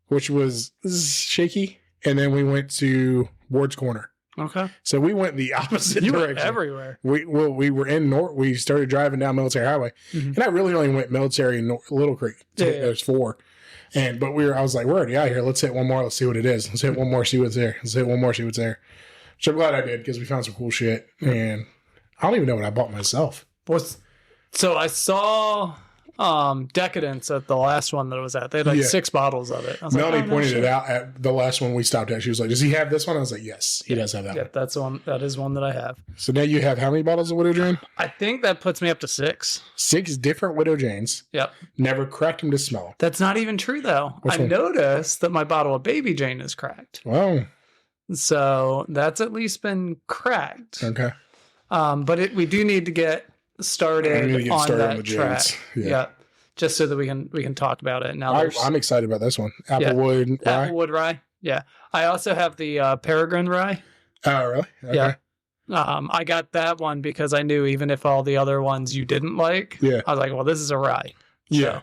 which was shaky. And then we went to Ward's Corner. Okay. So we went the opposite You went direction. everywhere. We were in North. We started driving down Military Highway, and I really only went Military and Little Creek. Yeah. There's 4, but I was like, we're already out here. Let's hit one more. Let's see what it is. Let's hit one more. See what's there. Let's hit one more. See what's there. So I'm glad I did because we found some cool shit, and I don't even know what I bought myself. So I saw Decadence at the last one that I was at. They had 6 bottles of it. I was Melanie like, pointed it out at the last one we stopped at. She was like, "Does he have this one?" I was like, "Yes, he does have that one." That's one. That is one that I have. So now you have how many bottles of Widow Jane? I think that puts me up to 6. 6 different Widow Janes. Yep. Never cracked them to smell. That's not even true though. Which I one? noticed that my bottle of Baby Jane is cracked. Wow. So that's at least been cracked. Okay. But we do need to get started on that the track. Janes. Yeah. Just so that we can talk about it. Now I'm excited about this one. Applewood rye. Applewood rye. Yeah. I also have the Peregrine rye. Oh, really? Okay. Yeah. I got that one because I knew even if all the other ones you didn't like, Yeah. I was like, well, this is a rye. Yeah.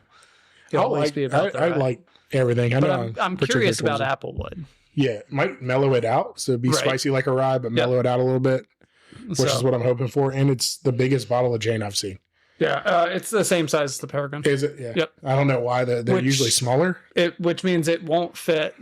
So it'll always be about the I rye. like everything. But I'm curious about Applewood. Yeah. It might mellow it out. So it'd be Right. spicy like a rye, but mellow it out a little bit, which is what I'm hoping for. And it's the biggest bottle of Jane I've seen. Yeah. It's the same size as the Peregrine. Is it? Yeah. Yep. I don't know why they're usually smaller Which means it won't fit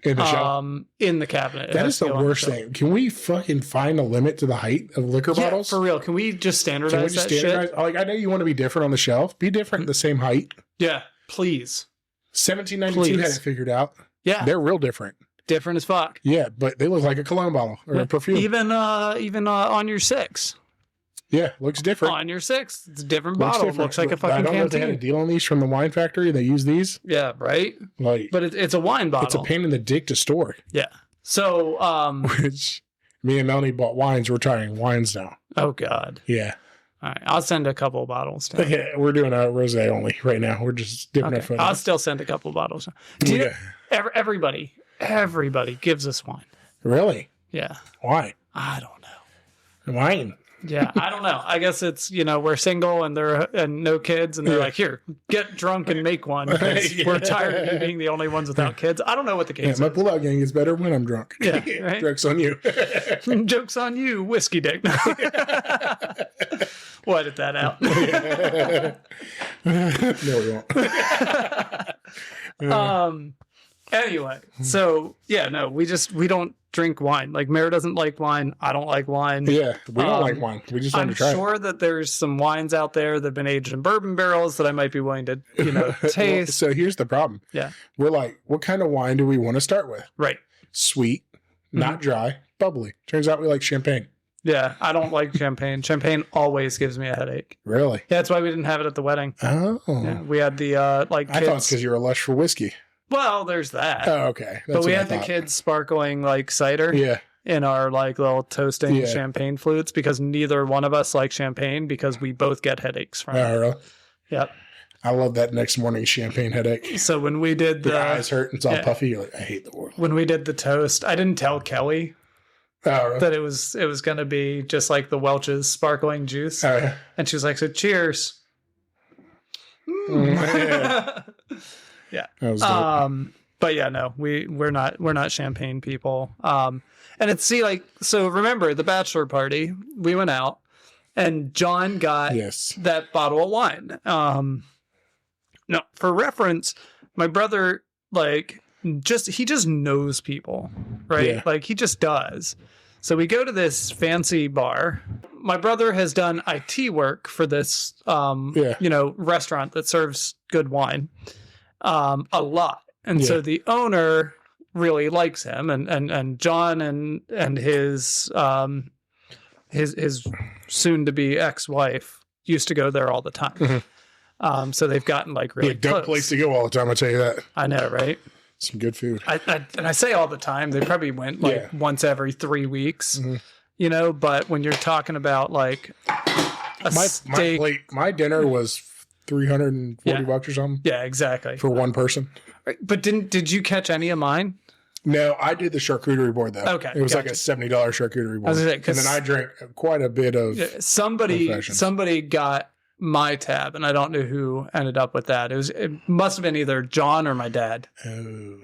in the shelf. in the cabinet. It That has is to the go on worst shelf. thing. Can we fucking find a limit to the height of liquor Yeah, bottles? for real. Can we just standardize Can we just that standardize? shit? Like, I know you want to be different on the shelf. Be different, the same height. Yeah, please. 1792 had Please. it figured out. Yeah, They're real different. different as fuck. Yeah, but they look like a cologne bottle or a perfume. Even on your 6. Yeah, looks different. On your 6, it's a different Looks bottle. different. Looks like a I fucking don't know if they had a canteen. deal on these from the wine factory. They use these. Yeah, right. Like, But it's a wine bottle. it's a pain in the dick to store. Yeah. So, Which me and Melanie bought wines. We're trying wines now. oh god. Yeah. All right, I'll send a couple of bottles down. Yeah, we're doing a rosé only right now. We're just dipping our Okay. foot. I'll in. still send a couple of bottles. Do you know, everybody gives us wine. Really? Yeah. Why? I don't know. Wine. Yeah, I don't know. I guess it's, we're single and no kids, and they're like, here, get drunk and make one because we're tired of you being the only ones without kids. I don't know what the Yeah, case my is. pullout gang is better when I'm drunk. Yeah, right? Joke's on you. Joke's on you, whiskey dick. We'll edit that out. No, we won't. Anyway, so yeah, no, we don't drink wine. Like Mare doesn't like wine. I don't like wine. Yeah, we don't like wine. We just want I'm to try sure that there's some wines out there that have been aged in bourbon barrels that I might be willing to, it. Well, taste. so here's the problem. Yeah. We're like, what kind of wine do we want to start with? Right. Sweet, not dry, bubbly. Turns out we like champagne. Yeah, I don't like champagne. Champagne always gives me a headache. Really? Yeah, that's why we didn't have it at the wedding. Oh. Yeah, we had the I thought it's kids. because you were lush for whiskey. Well, there's that. Oh, okay. But we had the kids sparkling cider Yeah. in our little toasting Yeah. champagne flutes because neither one of us like champagne because we both get headaches from it. Oh, really? Yep. I love that next morning champagne headache. So when we did Your eyes hurt and it's all yeah. puffy. You're like, I hate the world. when we did the toast, I didn't tell Kelly Oh, really? that it was going to be just like the Welch's sparkling juice. Oh, yeah. And she was like, so cheers. Yeah. Yeah. That was dope. But yeah, no, we're not champagne people. And so remember the bachelor party, we went out and John got Yes. that bottle of wine. No, for reference, my brother, he just knows people, right? Yeah. He just does. So we go to this fancy bar. My brother has done IT work for this, restaurant that serves good wine, a lot. And so the owner really likes him, and John and his soon to be ex-wife used to go there all the time. Mm-hmm. So they've gotten really Dope close. place to go all the time, I'll tell you that. I know, right? Some good food. And I say all the time, they probably went once every 3 weeks, Mm-hmm. but when you're talking about a steak. My dinner was $340 or something. Yeah, exactly. For one person. But did you catch any of mine? No, I did the charcuterie board though. Okay, it was gotcha. like a $70 charcuterie board, I was gonna say, and 'cause- then I drank quite a bit of. Somebody got my tab, and I don't know who ended up with that. It must have been either John or my dad. Oh,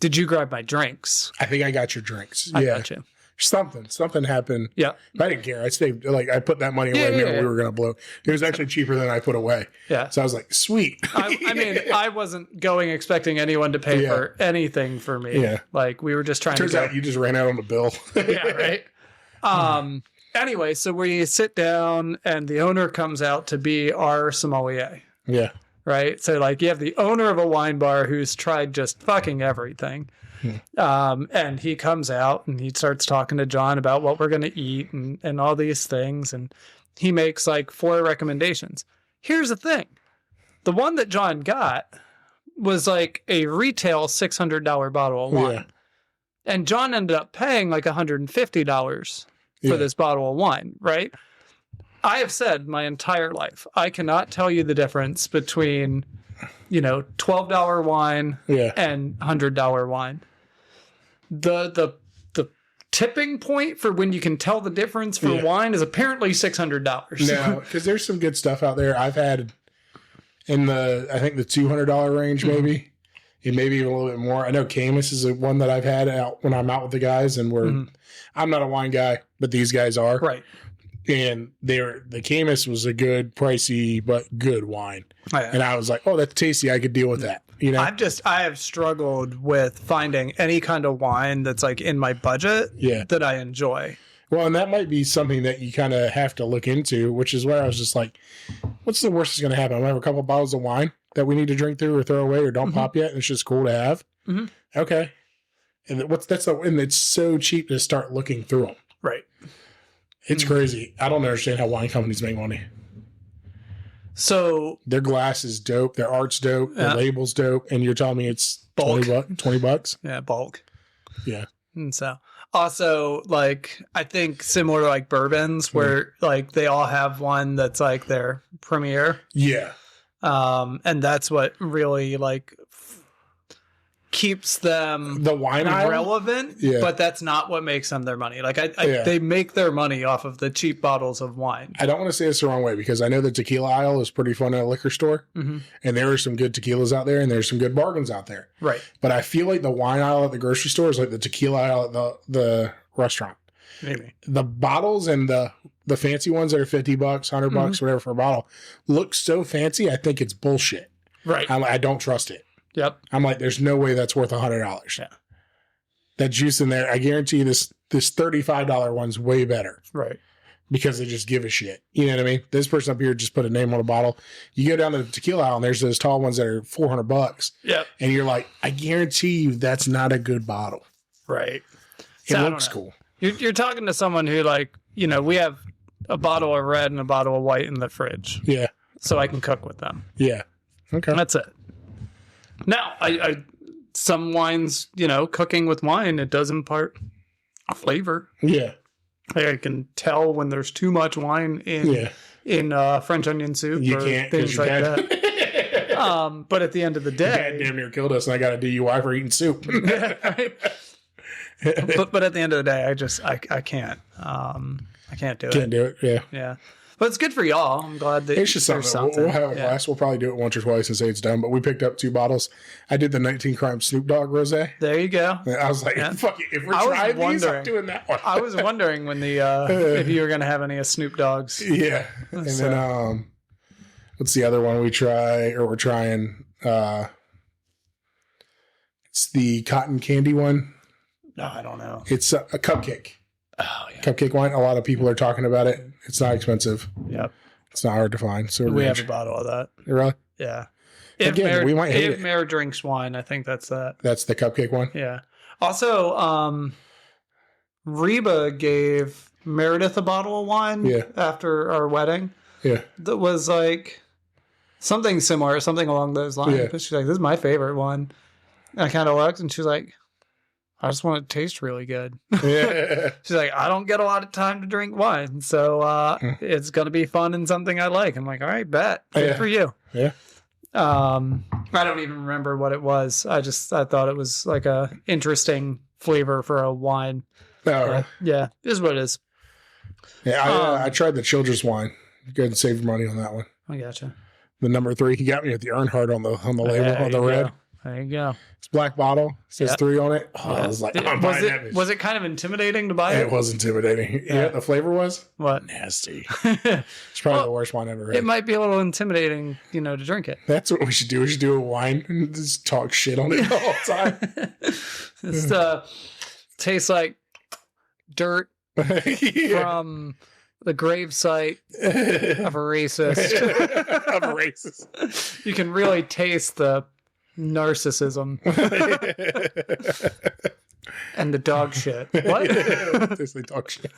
Did you grab my drinks? I think I got your drinks. I Yeah, got you. Something happened. Yeah. I didn't care. I saved, like, I put that money away. We were going to blow. It was actually cheaper than I put away. Yeah. So I was like, sweet. I mean, I wasn't going expecting anyone to pay for anything for me. Yeah. Like, we were just trying Turns out you just ran out on the bill. Yeah, right? Anyway, so we sit down and the owner comes out to be our sommelier. Yeah. Right? So, like, you have the owner of a wine bar who's tried just fucking everything. And he comes out and he starts talking to John about what we're going to eat and all these things. And he makes like 4 recommendations. Here's the thing. The one that John got was like a retail $600 bottle of wine. Yeah. And John ended up paying like $150 for this bottle of wine, right? I have said my entire life, I cannot tell you the difference between, $12 wine and $100 wine. The tipping point for when you can tell the difference for wine is apparently $600. No, because there's some good stuff out there. I've had in I think the $200 range, maybe. It may be even a little bit more. I know Camus is one that I've had out when I'm out with the guys, and I'm not a wine guy, but these guys are. Right. And the Camus was a good, pricey, but good wine. Oh, yeah. And I was like, oh, that's tasty. I could deal with that. I have struggled with finding any kind of wine that's like in my budget that I enjoy. Well, and that might be something that you kind of have to look into, which is where I was just like, what's the worst that's going to happen? I'm going to have a couple of bottles of wine that we need to drink through or throw away or don't pop yet. And it's just cool to have. Mm-hmm. Okay. And and it's so cheap to start looking through them. Right. It's crazy. I don't understand how wine companies make money. So their glass is dope. Their art's dope. Their label's dope. And you're telling me it's bulk. $20? Yeah, bulk. Yeah. And so also, like, I think similar to like bourbons where like they all have one that's like their premier. Yeah. And that's what really like keeps them the wine relevant, but that's not what makes them their money. Like they make their money off of the cheap bottles of wine. I don't want to say this the wrong way because I know the tequila aisle is pretty fun at a liquor store, and there are some good tequilas out there, and there's some good bargains out there. Right. But I feel like the wine aisle at the grocery store is like the tequila aisle at the restaurant. Maybe the bottles and the fancy ones that are $50, $100, whatever for a bottle look so fancy. I think it's bullshit. Right. I don't trust it. Yep. I'm like, there's no way that's worth $100. Yeah. That juice in there, I guarantee you this $35 one's way better. Right. Because they just give a shit. You know what I mean? This person up here just put a name on a bottle. You go down to the tequila aisle and there's those tall ones that are $400. Yep. And you're like, I guarantee you that's not a good bottle. Right. It looks cool. You're talking to someone who like, we have a bottle of red and a bottle of white in the fridge. Yeah. So I can cook with them. Yeah. Okay. That's it. Now, some wines, cooking with wine, it does impart flavor. Yeah. I can tell when there's too much wine in French onion soup or things like that. But at the end of the day... Dad damn near killed us and I got a DUI for eating soup. but at the end of the day, I can't. I can't do it. Can't do it, yeah. Yeah. But it's good for y'all. I'm glad that it's just something. We'll have a glass. We'll probably do it once or twice and say it's done. But we picked up 2 bottles. I did the 19 Crime Snoop Dogg Rosé. There you go. And I was like, fuck it. If we're trying these, I'm doing that one. I was wondering when if you were going to have any of Snoop Dogg's. Yeah. And then, what's the other one we're trying? It's the cotton candy one. No, I don't know. It's a cupcake. Oh, yeah. Cupcake wine. A lot of people are talking about it. It's not expensive. Yep. It's not hard to find. So we have a bottle of that. Really? Yeah. We might hate it. If Mare drinks wine, I think that's that. That's the cupcake one? Yeah. Also, Reba gave Meredith a bottle of wine after our wedding. Yeah. That was like something similar, something along those lines. Yeah. She's like, this is my favorite one. And I kind of looked and she was like, I just want it to taste really good. Yeah. She's like, I don't get a lot of time to drink wine, so it's going to be fun and something I like. I'm like, all right, bet. Good for you. Yeah. I don't even remember what it was. I thought it was like a interesting flavor for a wine. Oh, right. Yeah, it is what it is. Yeah, I tried the Children's wine. Go ahead and save money on that one. I gotcha. The number 3, he got me at the Earnhardt on the label on the red. There you go. It's black bottle. It says 3 on it. Oh, Yeah. I was like, I'm buying that bitch. Was it kind of intimidating to buy it? It was intimidating. Yeah, the flavor was What? nasty. It's probably the worst wine I've ever had. It might be a little intimidating, to drink it. That's what we should do. We should do a wine and just talk shit on it the whole time. It tastes like dirt from the gravesite of a racist. Of a racist. You can really taste the narcissism and the dog shit. What? Tastes like dog shit.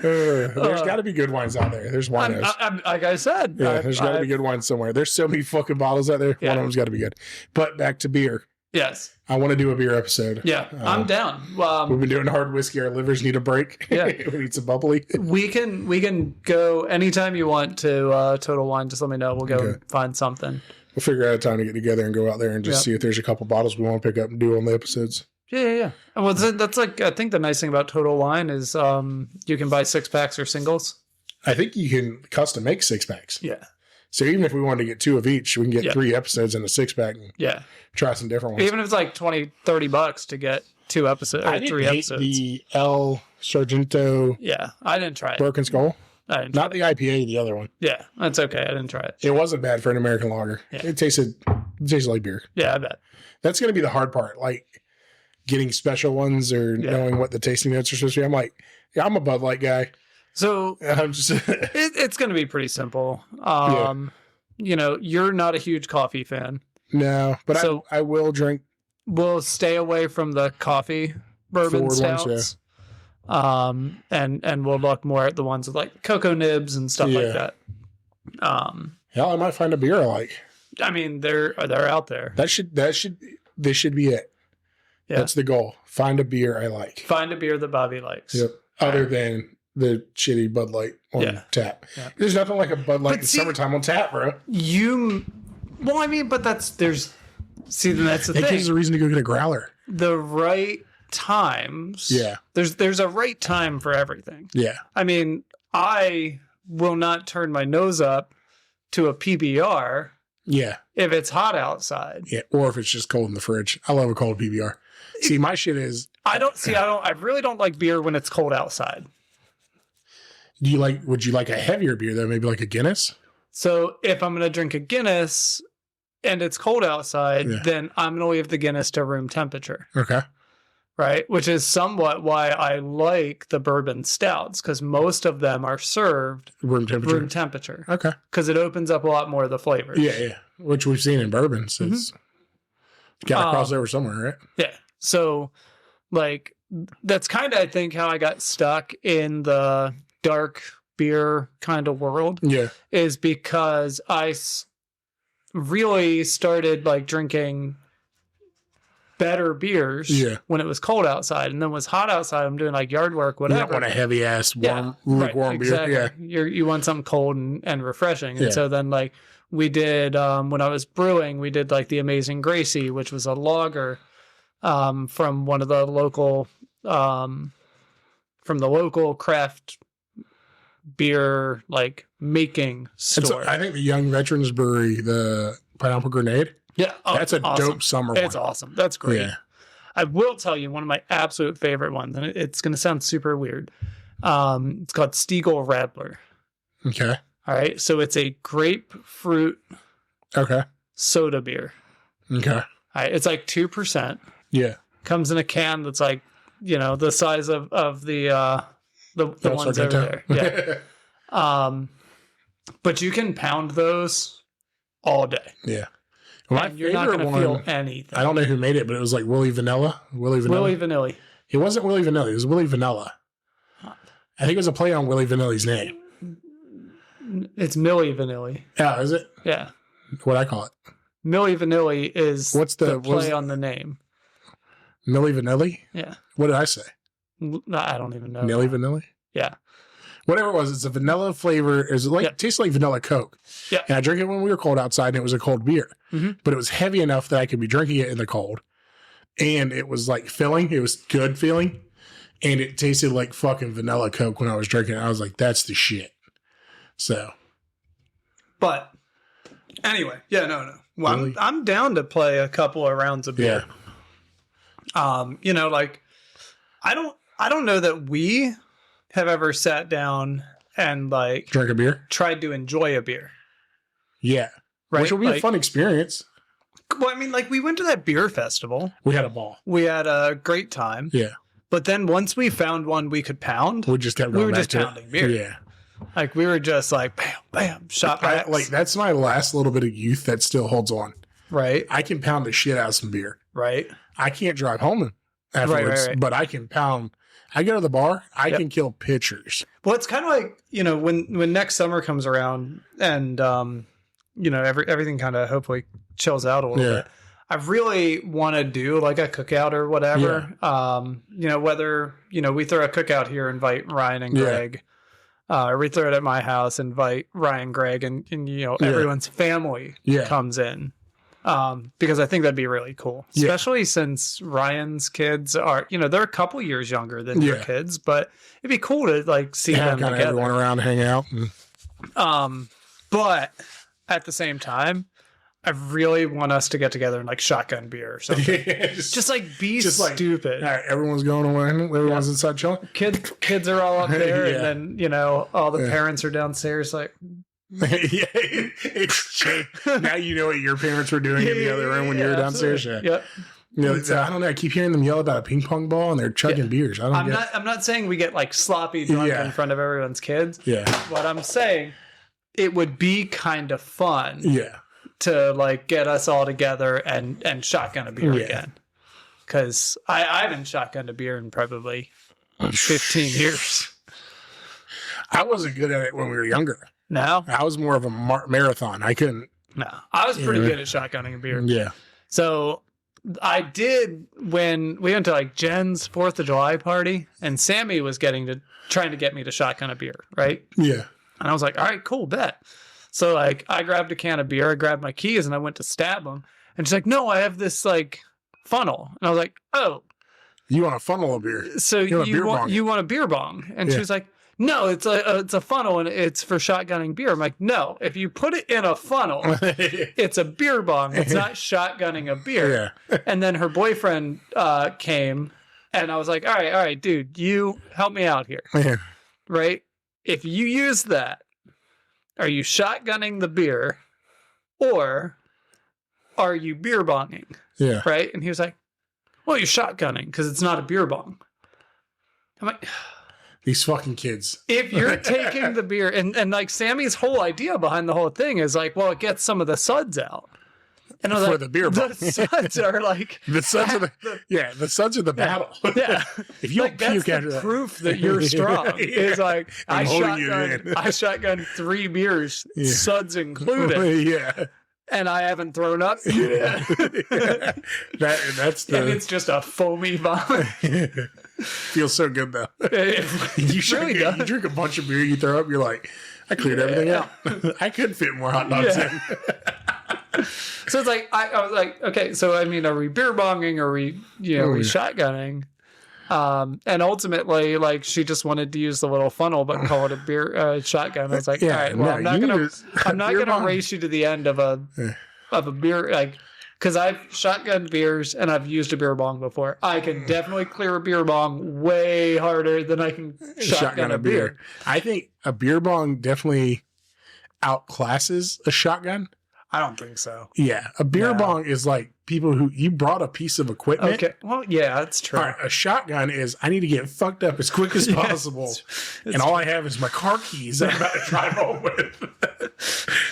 There's got to be good wines out there. There's winos. Like I said, there's got to be good wines somewhere. There's so many fucking bottles out there. Yeah. One of them's got to be good. But back to beer. Yes. I want to do a beer episode. Yeah, I'm down. We've been doing hard whiskey. Our livers need a break. Yeah. We need some bubbly. We can go anytime you want to Total Wine. Just let me know. We'll go and find something. We'll figure out a time to get together and go out there and just see if there's a couple bottles we want to pick up and do on the episodes. Yeah. Well, that's like, I think the nice thing about Total Wine is you can buy 6-packs or singles. I think you can custom make 6-packs. Yeah. So even if we wanted to get 2 of each, we can get 3 episodes in a 6-pack and try some different ones. Even if it's like $20-$30 to get 2 episodes or 3 episodes. The El Sargento. Yeah, I didn't try it. Broken Skull. I didn't Not the IPA, the other one. Yeah, that's okay. I didn't try it. It wasn't bad for an American lager. Yeah. It tasted like beer. Yeah, I bet. That's going to be the hard part, like getting special ones or knowing what the tasting notes are supposed to be. I'm like, I'm a Bud Light guy. So I'm just it's going to be pretty simple. You're not a huge coffee fan. No, but so I will drink. We'll stay away from the coffee bourbon stouts. And we'll look more at the ones with like cocoa nibs and stuff like that. Hell, I might find a beer I like. I mean, they're out there. This should be it. Yeah. That's the goal. Find a beer I like. Find a beer that Bobby likes. Yep. Other than the shitty Bud Light on tap. Yeah. There's nothing like a Bud Light in summertime on tap, bro. But that's the thing. That gives us a reason to go get a growler. The right times. Yeah. There's a right time for everything. Yeah. I mean, I will not turn my nose up to a PBR. Yeah. If it's hot outside. Yeah. Or if it's just cold in the fridge. I love a cold PBR. See, my shit is. I really don't like beer when it's cold outside. Would you like a heavier beer though? Maybe like a Guinness? So if I'm going to drink a Guinness and it's cold outside, then I'm going to leave the Guinness to room temperature. Okay. Right. Which is somewhat why I like the bourbon stouts, because most of them are served room temperature. Okay. Because it opens up a lot more of the flavors. Yeah. Which we've seen in bourbon. So it's got to cross over somewhere, right? Yeah. So that's kind of, I think, how I got stuck in the dark beer kind of world. Yeah. Is because I really started drinking better beers when it was cold outside, and then when it was hot outside, I'm doing yard work, whatever. You don't want a heavy ass lukewarm beer. Exactly. Yeah. You want something cold and refreshing. And so then we did, when I was brewing, we did the Amazing Gracie, which was a lager from one of the local craft beer making store. I think the Young Veterans Brewery, the Pineapple Grenade. Yeah. That's a dope summer one. It's awesome. That's great. Yeah. I will tell you one of my absolute favorite ones, and it's going to sound super weird. It's called Stiegel Radler. Okay. All right. So it's a grapefruit soda beer. Okay. All right. It's 2%. Yeah. Comes in a can that's the size of the ones over there. Yeah. But you can pound those all day. Yeah. Well, you're not going to feel anything. I don't know who made it, but it was Willy Vanilla. Willy Vanilli. It wasn't Willy Vanilli. It was Willy Vanilla. I think it was a play on Willy Vanilli's name. It's Milli Vanilli. Yeah, is it? Yeah. What'd I call it? Milli Vanilli is the play on the name. Milli Vanilli? Yeah. What did I say? I don't even know. Milli Vanilli? Yeah. Whatever it was, it's a vanilla flavor. It tastes like vanilla Coke. Yeah. And I drank it when we were cold outside, and it was a cold beer. Mm-hmm. But it was heavy enough that I could be drinking it in the cold. And it was filling. It was good feeling. And it tasted like fucking vanilla Coke when I was drinking it. I was like, that's the shit. So. But Anyway, yeah, no. Well, Really? I'm down to play a couple of rounds of beer. You know, like I don't know that we have ever sat down and like Drink a beer. tried to enjoy a beer. Yeah. Right. Which will be a fun experience. Well, I mean, like we went to that beer festival. We had a ball. We had a great time. Yeah. But then once we found one we could pound, We just kept going were back just to pounding beer. Yeah. Like we were just like bam, bam, shot backs. Like that's my last little bit of youth that still holds on. Right. I can pound the shit out of some beer. Right. I can't drive home afterwards, Right. but I can pound. I go to the bar, I can kill pitchers. Well, it's kind of like, you know, when next summer comes around and, you know, everything kind of hopefully chills out a little bit. I really want to do like a cookout or whatever. You know, whether, you know, we throw a cookout here, invite Ryan and Greg, or we throw it at my house, invite Ryan, Greg, and you know, everyone's family comes in. Because I think that'd be really cool, especially since Ryan's kids are, you know, they're a couple years younger than your kids, but it'd be cool to like see them kind of together. everyone around, hang out. But at the same time, I really want us to get together and like shotgun beer or something. just like be stupid. All right, everyone's going away. Everyone's inside chilling. Kids are all up there, and then you know all the parents are downstairs. Like, it's now you know what your parents were doing in the other room when you were downstairs. Yep. You know, I don't know. I keep hearing them yell about a ping pong ball, and they're chugging beers. I'm not saying we get like sloppy drunk in front of everyone's kids. Yeah. What I'm saying, it would be kind of fun. Yeah. To like get us all together and shotgun a beer again. Because I haven't shotgunned a beer in probably 15 years. I wasn't good at it when we were younger. No? I was more of a marathon. I couldn't. No. I was pretty good at shotgunning a beer. Yeah. So I did when we went to like Jen's 4th of July party and Sammy was trying to get me to shotgun a beer, right? Yeah. And I was like, all right, cool, bet. So like I grabbed a can of beer, I grabbed my keys and I went to stab him. And she's like, no, I have this like funnel. And I was like, oh. You want a funnel of beer. So you want a beer bong. And she was like, no, it's a funnel and it's for shotgunning beer. I'm like, no, if you put it in a funnel, it's a beer bong. It's not shotgunning a beer. Yeah. And then her boyfriend came and I was like, all right, dude, you help me out here. Yeah. Right? If you use that, are you shotgunning the beer or are you beer bonging? Yeah. Right? And he was like, well, you're shotgunning because it's not a beer bong. I'm like, these fucking kids. If you're taking the beer, and like Sammy's whole idea behind the whole thing is like, well, it gets some of the suds out. And I was like, the beer bong. The suds are like the suds are the suds are the battle. Yeah. If you like, don't puke that's after the that, proof that you're strong. Is like I I'm shotgun 3 beers, suds included. Yeah. And I haven't thrown up yet. That's the. And it's just a foamy vomit. Feels so good though. You drink a bunch of beer, you throw up, you're like, I cleared everything out. I could fit more hot dogs in. So it's like I was like, okay, so I mean, are we beer bonging? Are we we shotgunning? And ultimately, like she just wanted to use the little funnel, but call it a beer shotgun. I was like, all right, well, I'm not gonna race you to the end of a beer, like, because I've shotgunned beers and I've used a beer bong before. I can definitely clear a beer bong way harder than I can shotgun a beer. I think a beer bong definitely outclasses a shotgun. I don't think so. Yeah. A beer bong is like people who you brought a piece of equipment. Okay. Well, yeah, that's true. All right, a shotgun is I need to get fucked up as quick as possible. And all I have is my car keys that I'm about to drive home with.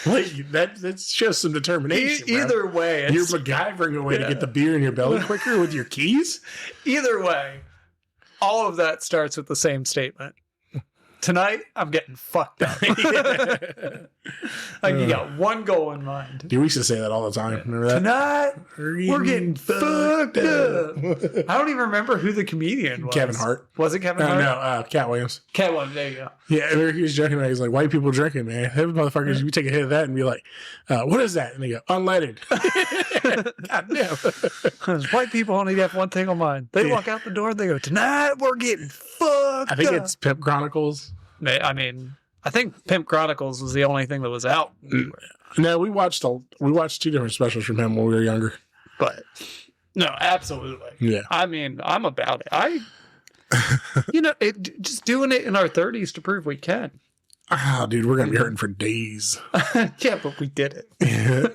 Like that shows some determination. Either way, you're MacGyvering a way to get the beer in your belly quicker with your keys. Either way, all of that starts with the same statement. Tonight, I'm getting fucked up. Like, you got one goal in mind. Dude, we used to say that all the time. Remember that? Tonight, we're getting fucked up. I don't even remember who the comedian was. Kevin Hart. Was it Kevin Hart? No, Cat Williams. Cat Williams, there you go. Yeah, he was joking about it. He's like, white people drinking, man. Those motherfuckers, you take a hit of that and be like, what is that? And they go, unleaded. God damn. White people only have one thing on mind. They walk out the door and they go, tonight, we're getting fucked up. I think it's Pimp Chronicles. I mean, I think Pimp Chronicles was the only thing that was out. No, we watched two different specials from him when we were younger. But no, absolutely. Yeah. I mean, I'm about it. Just doing it in our 30s to prove we can. Ah, dude, we're gonna be hurting for days. Yeah, but we did it. Yeah.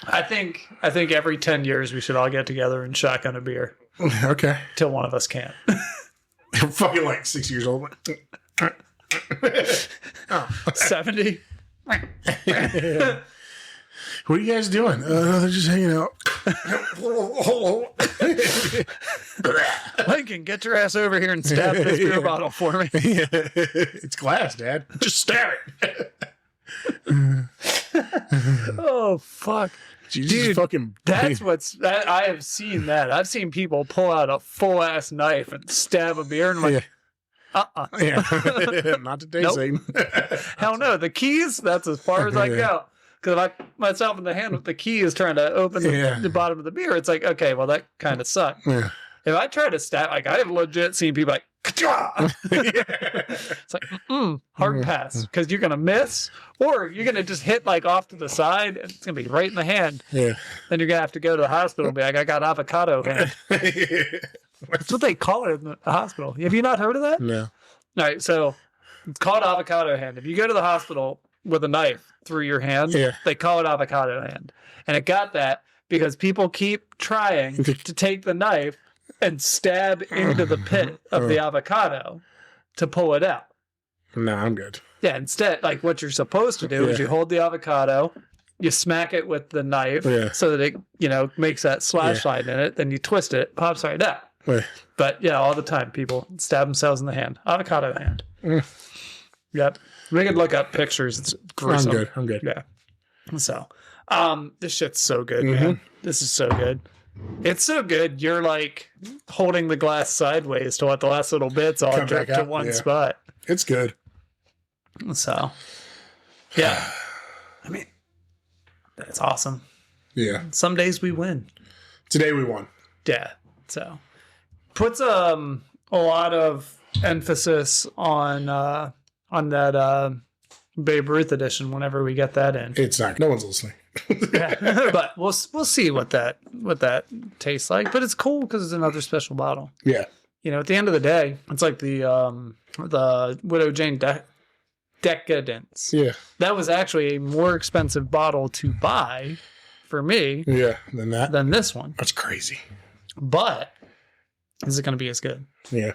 I think every 10 years we should all get together and shotgun a beer. Okay. Till one of us can't. I'm fucking like 6 years old. 70. What are you guys doing? They're just hanging out. Lincoln, get your ass over here and stab this beer bottle for me. Yeah. It's glass, Dad. Just stab it. Oh, fuck. Dude, fucking. That I have seen that. I've seen people pull out a full ass knife and stab a beer, and I'm like, yeah. Not today, Nope. Satan. Hell no. The keys, that's as far as I go. Because I myself in the hand with the keys trying to open the bottom of the beer, it's like, okay, well, that kind of sucked. Yeah. If I try to stab, like, I have legit seen people like, it's like, hard pass. Because you're going to miss, or you're going to just hit, like, off to the side, and it's going to be right in the hand. Yeah. Then you're going to have to go to the hospital and be like, I got avocado hand. That's what they call it in the hospital. Have you not heard of that? No. All right, so it's called avocado hand. If you go to the hospital with a knife through your hand, they call it avocado hand. And it got that because people keep trying to take the knife and stab into the pit of the avocado to pull it out. No, I'm good. Yeah, instead, like what you're supposed to do is you hold the avocado, you smack it with the knife so that it, makes that slash line in it, then you twist it, pops right out. But yeah, all the time people stab themselves in the hand. Avocado hand. Yep. We could look up pictures. It's gruesome. I'm good. Yeah. So, this shit's so good, man. This is so good. It's so good. You're like holding the glass sideways to let the last little bits all drip to one spot. It's good. So, yeah. I mean, that's awesome. Yeah. Some days we win. Today we won. Yeah. So, puts a lot of emphasis on that Babe Ruth edition whenever we get that in. It's not. No one's listening. But we'll see what that tastes like. But it's cool because it's another special bottle. Yeah. At the end of the day, it's like the Widow Jane Decadence. Yeah. That was actually a more expensive bottle to buy for me. Yeah. Than this one. That's crazy. But is it going to be as good? Yeah.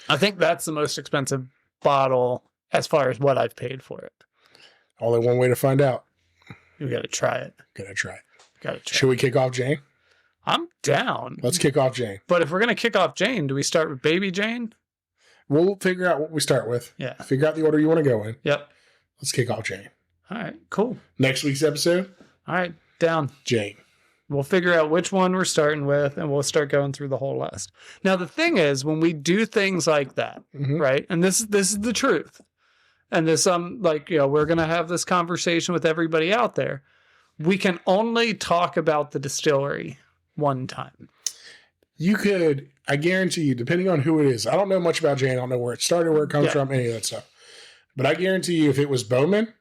I think that's the most expensive bottle as far as what I've paid for it. Only one way to find out. You got to try it. Gotta try it. Got to try. Should we kick off Jane? I'm down. Let's kick off Jane. But if we're going to kick off Jane, do we start with Baby Jane? We'll figure out what we start with. Yeah. Figure out the order you want to go in. Yep. Let's kick off Jane. All right, cool. Next week's episode? All right, down. Jane. We'll figure out which one we're starting with, and we'll start going through the whole list. Now, the thing is, when we do things like that, right? And this is the truth. And this, we're going to have this conversation with everybody out there. We can only talk about the distillery one time. You could, I guarantee you, depending on who it is, I don't know much about Jane. I don't know where it started, where it comes from, any of that stuff. But I guarantee you, if it was Bowman,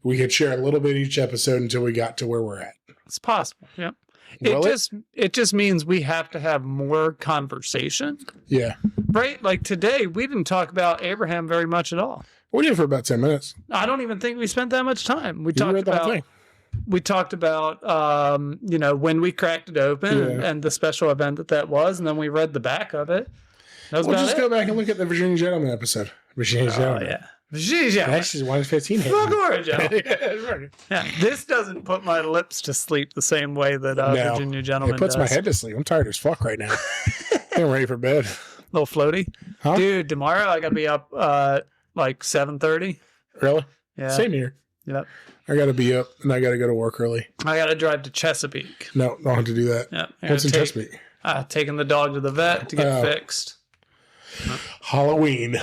we could share a little bit each episode until we got to where we're at. It's possible. Yep. It just means we have to have more conversation. Yeah. Right? Like today, we didn't talk about Abraham very much at all. We did for about 10 minutes. I don't even think we spent that much time. We talked about when we cracked it open and the special event that was, and then we read the back of it. We'll just go back and look at the Virginia Gentleman episode. Virginia Gentleman. Yeah. Virginia Gentleman. That's just 1:15. Fuck Origin. Yeah, this doesn't put my lips to sleep the same way that Virginia Gentleman does. It puts my head to sleep. I'm tired as fuck right now. I'm ready for bed. Little floaty. Huh? Dude, tomorrow I got to be up like 7:30. Really? Yeah. Same here. Yep. I got to be up and I got to go to work early. I got to drive to Chesapeake. No, don't have to do that. Yep. What's in Chesapeake? Taking the dog to the vet to get fixed. Halloween.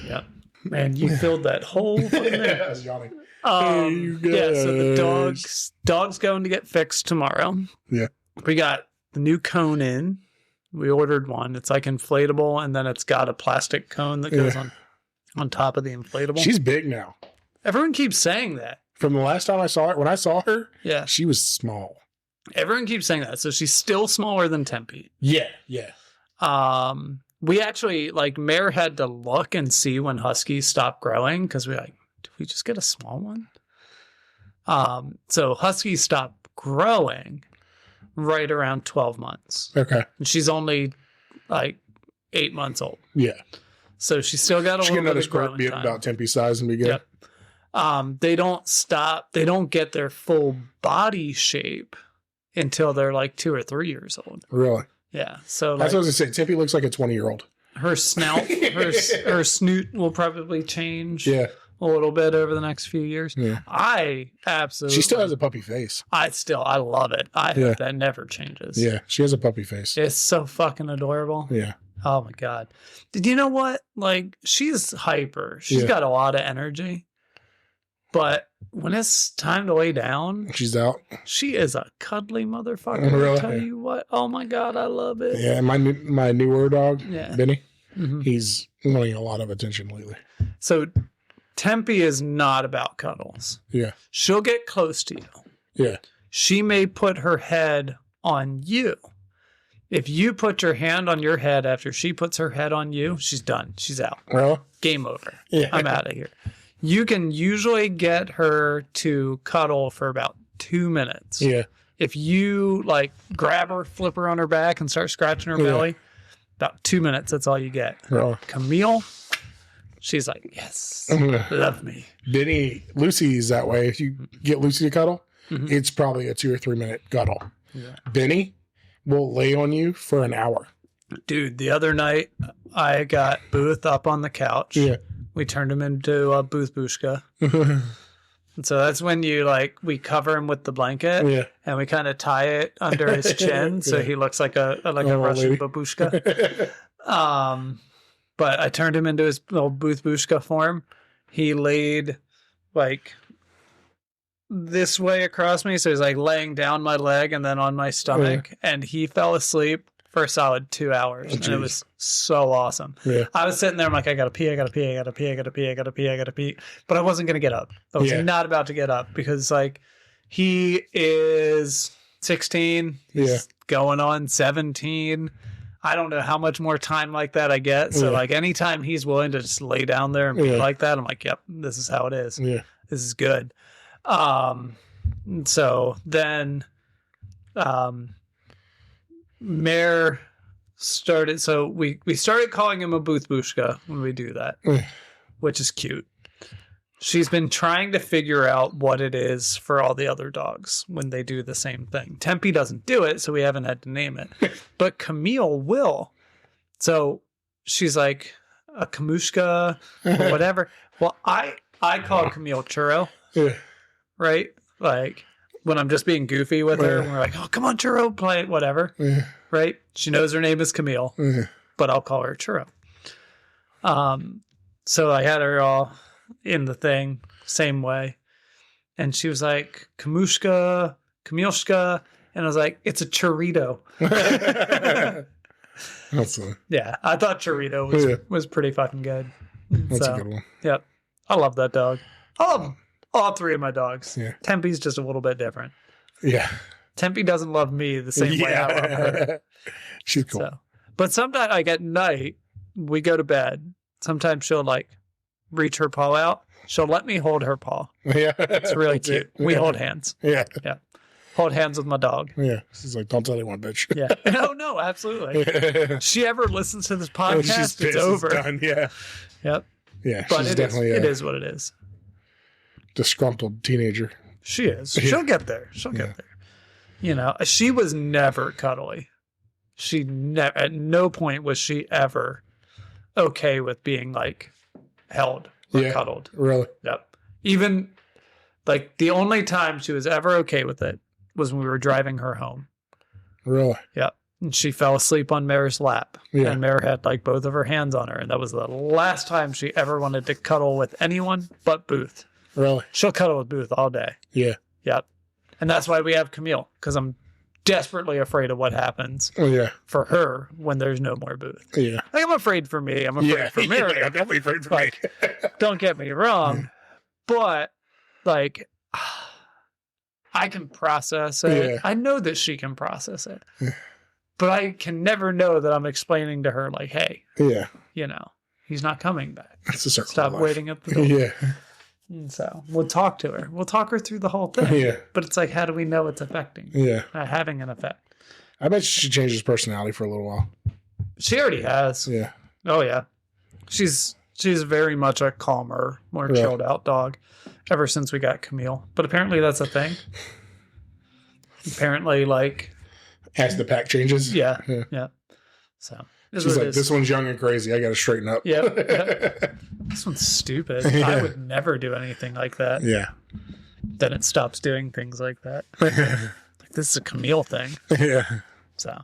Yep. Man, you filled that whole fucking thing. That's Johnny. So the dog's going to get fixed tomorrow. Yeah. We got the new cone in. We ordered one. It's like inflatable, and then it's got a plastic cone that goes on top of the inflatable. She's big now. Everyone keeps saying that. From the last time I saw her, when I saw her, Yeah. she was small. Everyone keeps saying that. So she's still smaller than Tempe. Yeah. We actually, like, Mare had to look and see when Huskies stopped growing because we're like, did we just get a small one? So Huskies stopped growing right around 12 months. Okay. And she's only like 8 months old. Yeah. So she's still got a little bit of growing be time. about Tempe size and be good. Yep. They don't get their full body shape until they're like 2 or 3 years old. Really? Yeah. So like, that's what I was going to say. Tempe looks like a 20-year-old. her snout, her snoot will probably change. Yeah. A little bit over the next few years. Yeah. I absolutely. She still has a puppy face. I love it. That never changes. Yeah, she has a puppy face. It's so fucking adorable. Yeah. Oh my God. Did you know what? Like, she's hyper. She's got a lot of energy. But when it's time to lay down, she's out. She is a cuddly motherfucker. Really? I'll tell you what. Oh my God, I love it. Yeah, and my newer dog, Benny, Mm-hmm. he's wanting a lot of attention lately. So Tempe is not about cuddles. Yeah. She'll get close to you. Yeah. She may put her head on you. If you put your hand on your head after she puts her head on you, she's done. She's out. Well, game over. Yeah. I'm out of here. You can usually get her to cuddle for about 2 minutes. Yeah. If you like grab her, flip her on her back and start scratching her belly, about 2 minutes, that's all you get. Well. Camille, she's like, yes, love me. Lucy's that way. If you get Lucy to cuddle, it's probably a 2 or 3 minute cuddle. Yeah. Benny will lay on you for an hour. Dude, the other night I got Booth up on the couch. Yeah. We turned him into a Booth Bushka. And so that's when we cover him with the blanket and we kind of tie it under his chin so he looks like a Russian babushka. But I turned him into his little Booth Bushka form. He laid like this way across me, so he's like laying down my leg and then on my stomach, and he fell asleep for a solid 2 hours, and it was so awesome. Yeah. I was sitting there, I'm like, I gotta pee, but I wasn't gonna get up. I was not about to get up because like he is 16, he's going on 17. I don't know how much more time like that I get. So like anytime he's willing to just lay down there and be like that, I'm like, yep, this is how it is. Yeah. This is good. So then Mare started, so we started calling him a Booth Bushka when we do that, which is cute. She's been trying to figure out what it is for all the other dogs when they do the same thing. Tempe doesn't do it, so we haven't had to name it. But Camille will. So she's like a Kamushka or whatever. Well, I call Camille Churro. Yeah. Right? Like when I'm just being goofy with her, we're like, oh, come on, Churro, play it, whatever. Yeah. Right? She knows her name is Camille, but I'll call her Churro. So I had her all in the thing, same way. And she was like, Kamushka, Camilshka. And I was like, it's a churrito. Yeah, I thought churrito was pretty fucking good. That's a good one. Yep. I love that dog. I love all three of my dogs. Yeah. Tempe's just a little bit different. Yeah. Tempe doesn't love me the same way I love her. She's cool. So, but sometimes, like at night, we go to bed. Sometimes she'll like reach her paw out. She'll let me hold her paw. Yeah. It's really cute. We hold hands. Yeah. Yeah. Hold hands with my dog. Yeah. She's like, don't tell anyone, bitch. Yeah. No, absolutely. If she ever listens to this podcast, it's over. It's done. Yeah. Yep. Yeah. But it is what it is. Disgruntled teenager. She is. She'll get there. She'll get there. You know, she was never cuddly. At no point was she ever okay with being like held or cuddled. Really? Yep. Even like the only time she was ever okay with it was when we were driving her home. Really? Yep. And she fell asleep on Mare's lap. Yeah. And Mare had like both of her hands on her. And that was the last time she ever wanted to cuddle with anyone but Booth. Really? She'll cuddle with Booth all day. Yeah. Yep. And that's why we have Camille, because I'm desperately afraid of what happens for her when there's no more Booth. Yeah. Like, I'm afraid for me. I'm afraid for Mary. I'm definitely afraid for me. Don't get me wrong. But like, I can process it. Yeah. I know that she can process it. But I can never know that I'm explaining to her, like, hey, he's not coming back. It's a circle. Stop waiting at the door. Yeah. And so we'll talk to her. We'll talk her through the whole thing. Yeah. But it's like, how do we know it's affecting? Yeah. Having an effect. I bet she changed his personality for a little while. She already has. Yeah. Oh, yeah. She's very much a calmer, more chilled out dog ever since we got Camille. But apparently that's a thing. Apparently, like... As the pack changes? Yeah. So... She's like, this one's young and crazy. I got to straighten up. Yep. This one's stupid. Yeah. I would never do anything like that. Yeah. Then it stops doing things like that. Like, this is a Camille thing. Yeah. So,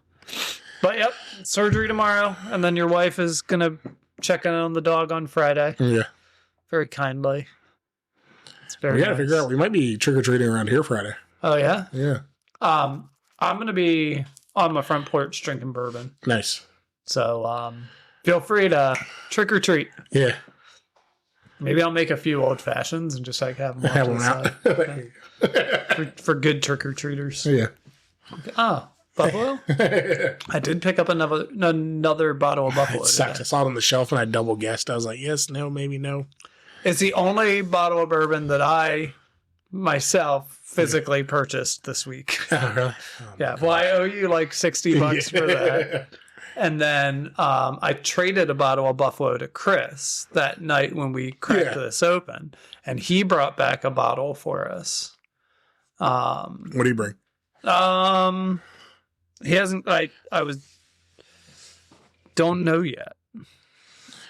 but yep, surgery tomorrow. And then your wife is going to check in on the dog on Friday. Yeah. Very kindly. It's very We got to figure out. We might be trick-or-treating around here Friday. Oh, yeah? Yeah. I'm going to be on my front porch drinking bourbon. Nice. So, feel free to trick or treat. Yeah. Maybe I'll make a few old fashions and just like have them Have them out. for good trick or treaters. Yeah. Oh, buffalo. I did pick up another bottle of buffalo. It sucks. I saw it on the shelf and I double guessed. I was like, yes, no, maybe no. It's the only bottle of bourbon that I myself physically purchased this week. Oh, really? Yeah. Well, I owe you like $60 for that. And then I traded a bottle of Buffalo to Chris that night when we cracked this open. And he brought back a bottle for us. What do you bring? He hasn't, don't know yet.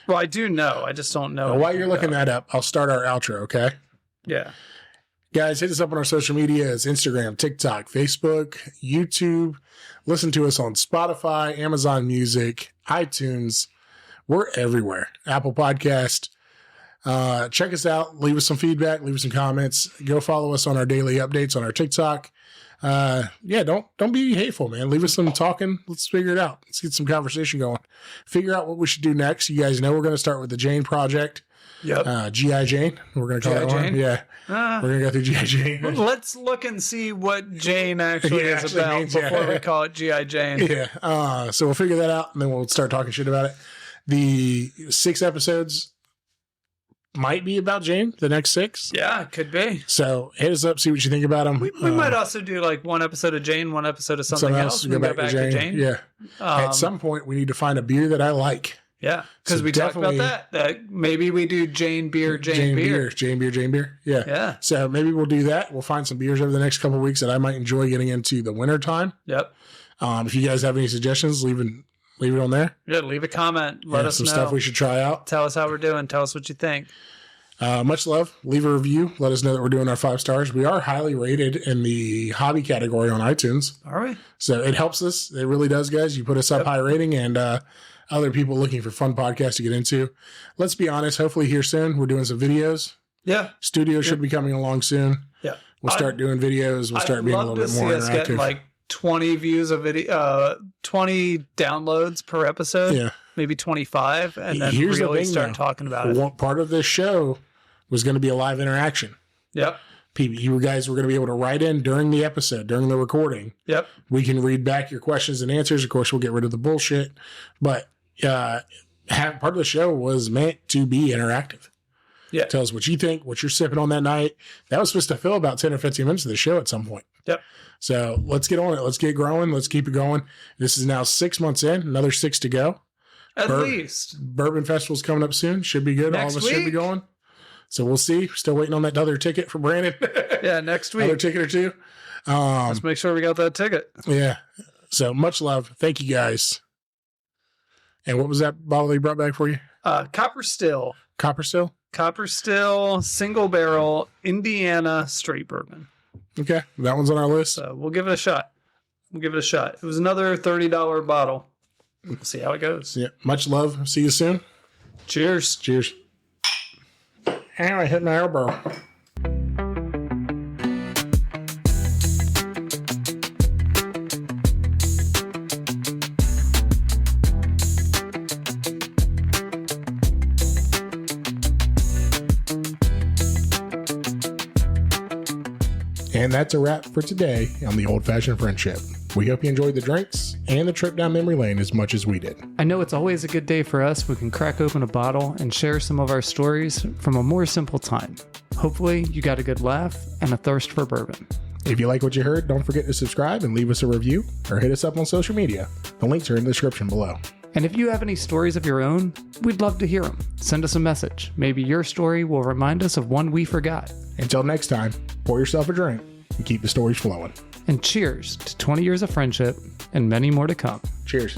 Well, I do know. I just don't know. Well, while you're looking that up, I'll start our outro, okay? Yeah. Guys, hit us up on our social media. It's Instagram, TikTok, Facebook, YouTube. Listen to us on Spotify, Amazon Music, iTunes. We're everywhere. Apple Podcast. Check us out. Leave us some feedback. Leave us some comments. Go follow us on our daily updates on our TikTok. Don't be hateful, man. Leave us some talking. Let's figure it out. Let's get some conversation going. Figure out what we should do next. You guys know we're going to start with the Jane Project. Yep. G.I. Jane. We're going to call that one. Yeah. We're going to go through G.I. Jane. Let's look and see what Jane actually is about means, before we call it G.I. Jane. Yeah. So we'll figure that out and then we'll start talking shit about it. The 6 episodes might be about Jane, the next 6. Yeah, it could be. So hit us up, see what you think about them. We might also do like one episode of Jane, one episode of something else. Go back to Jane. Yeah. At some point, we need to find a beer that I like. Yeah, because we talked about that maybe we do Jane beer, Jane beer. Jane beer. Yeah. Yeah. So maybe we'll do that. We'll find some beers over the next couple of weeks that I might enjoy getting into the winter time. Yep. If you guys have any suggestions, leave it on there. Yeah, leave a comment. Let us know. Some stuff we should try out. Tell us how we're doing. Tell us what you think. Much love. Leave a review. Let us know that we're doing our 5 stars. We are highly rated in the hobby category on iTunes. Are we? So it helps us. It really does, guys. You put us up high rating and other people looking for fun podcasts to get into. Let's be honest. Hopefully here soon. We're doing some videos. Yeah. Studio should be coming along soon. Yeah. We'll start doing videos. We'll start being a little bit more interactive. Getting like 20 views a video, 20 downloads per episode. Yeah. Maybe 25. And then Here's really the thing, start talking about it. Part of this show was going to be a live interaction. Yep. You guys were going to be able to write in during the episode, during the recording. Yep. We can read back your questions and answers. Of course, we'll get rid of the bullshit. But part of the show was meant to be interactive. Yeah. Tell us what you think, what you're sipping on that night. That was supposed to fill about 10 or 15 minutes of the show at some point. Yep. So let's get on it. Let's get growing. Let's keep it going. This is now 6 months in, another 6 to go. At least. Bourbon Festival's coming up soon. Should be good. Next All of us should be week? going. So we'll see. Still waiting on that other ticket for Brandon. Yeah, next week. Another ticket or two. Let's make sure we got that ticket. Yeah. So much love. Thank you guys. And what was that bottle they brought back for you? Copper Still. Copper Still? Copper Still, single barrel, Indiana straight bourbon. Okay. That one's on our list. So we'll give it a shot. It was another $30 bottle. We'll see how it goes. Yeah. Much love. See you soon. Cheers. Cheers. Ow, I hit my elbow. And that's a wrap for today on The Old Fashioned Friendship. We hope you enjoyed the drinks and the trip down memory lane as much as we did. I know it's always a good day for us. We can crack open a bottle and share some of our stories from a more simple time. Hopefully you got a good laugh and a thirst for bourbon. If you like what you heard, don't forget to subscribe and leave us a review or hit us up on social media. The links are in the description below. And if you have any stories of your own, we'd love to hear them. Send us a message. Maybe your story will remind us of one we forgot. Until next time, pour yourself a drink and keep the stories flowing. And cheers to 20 years of friendship and many more to come. Cheers.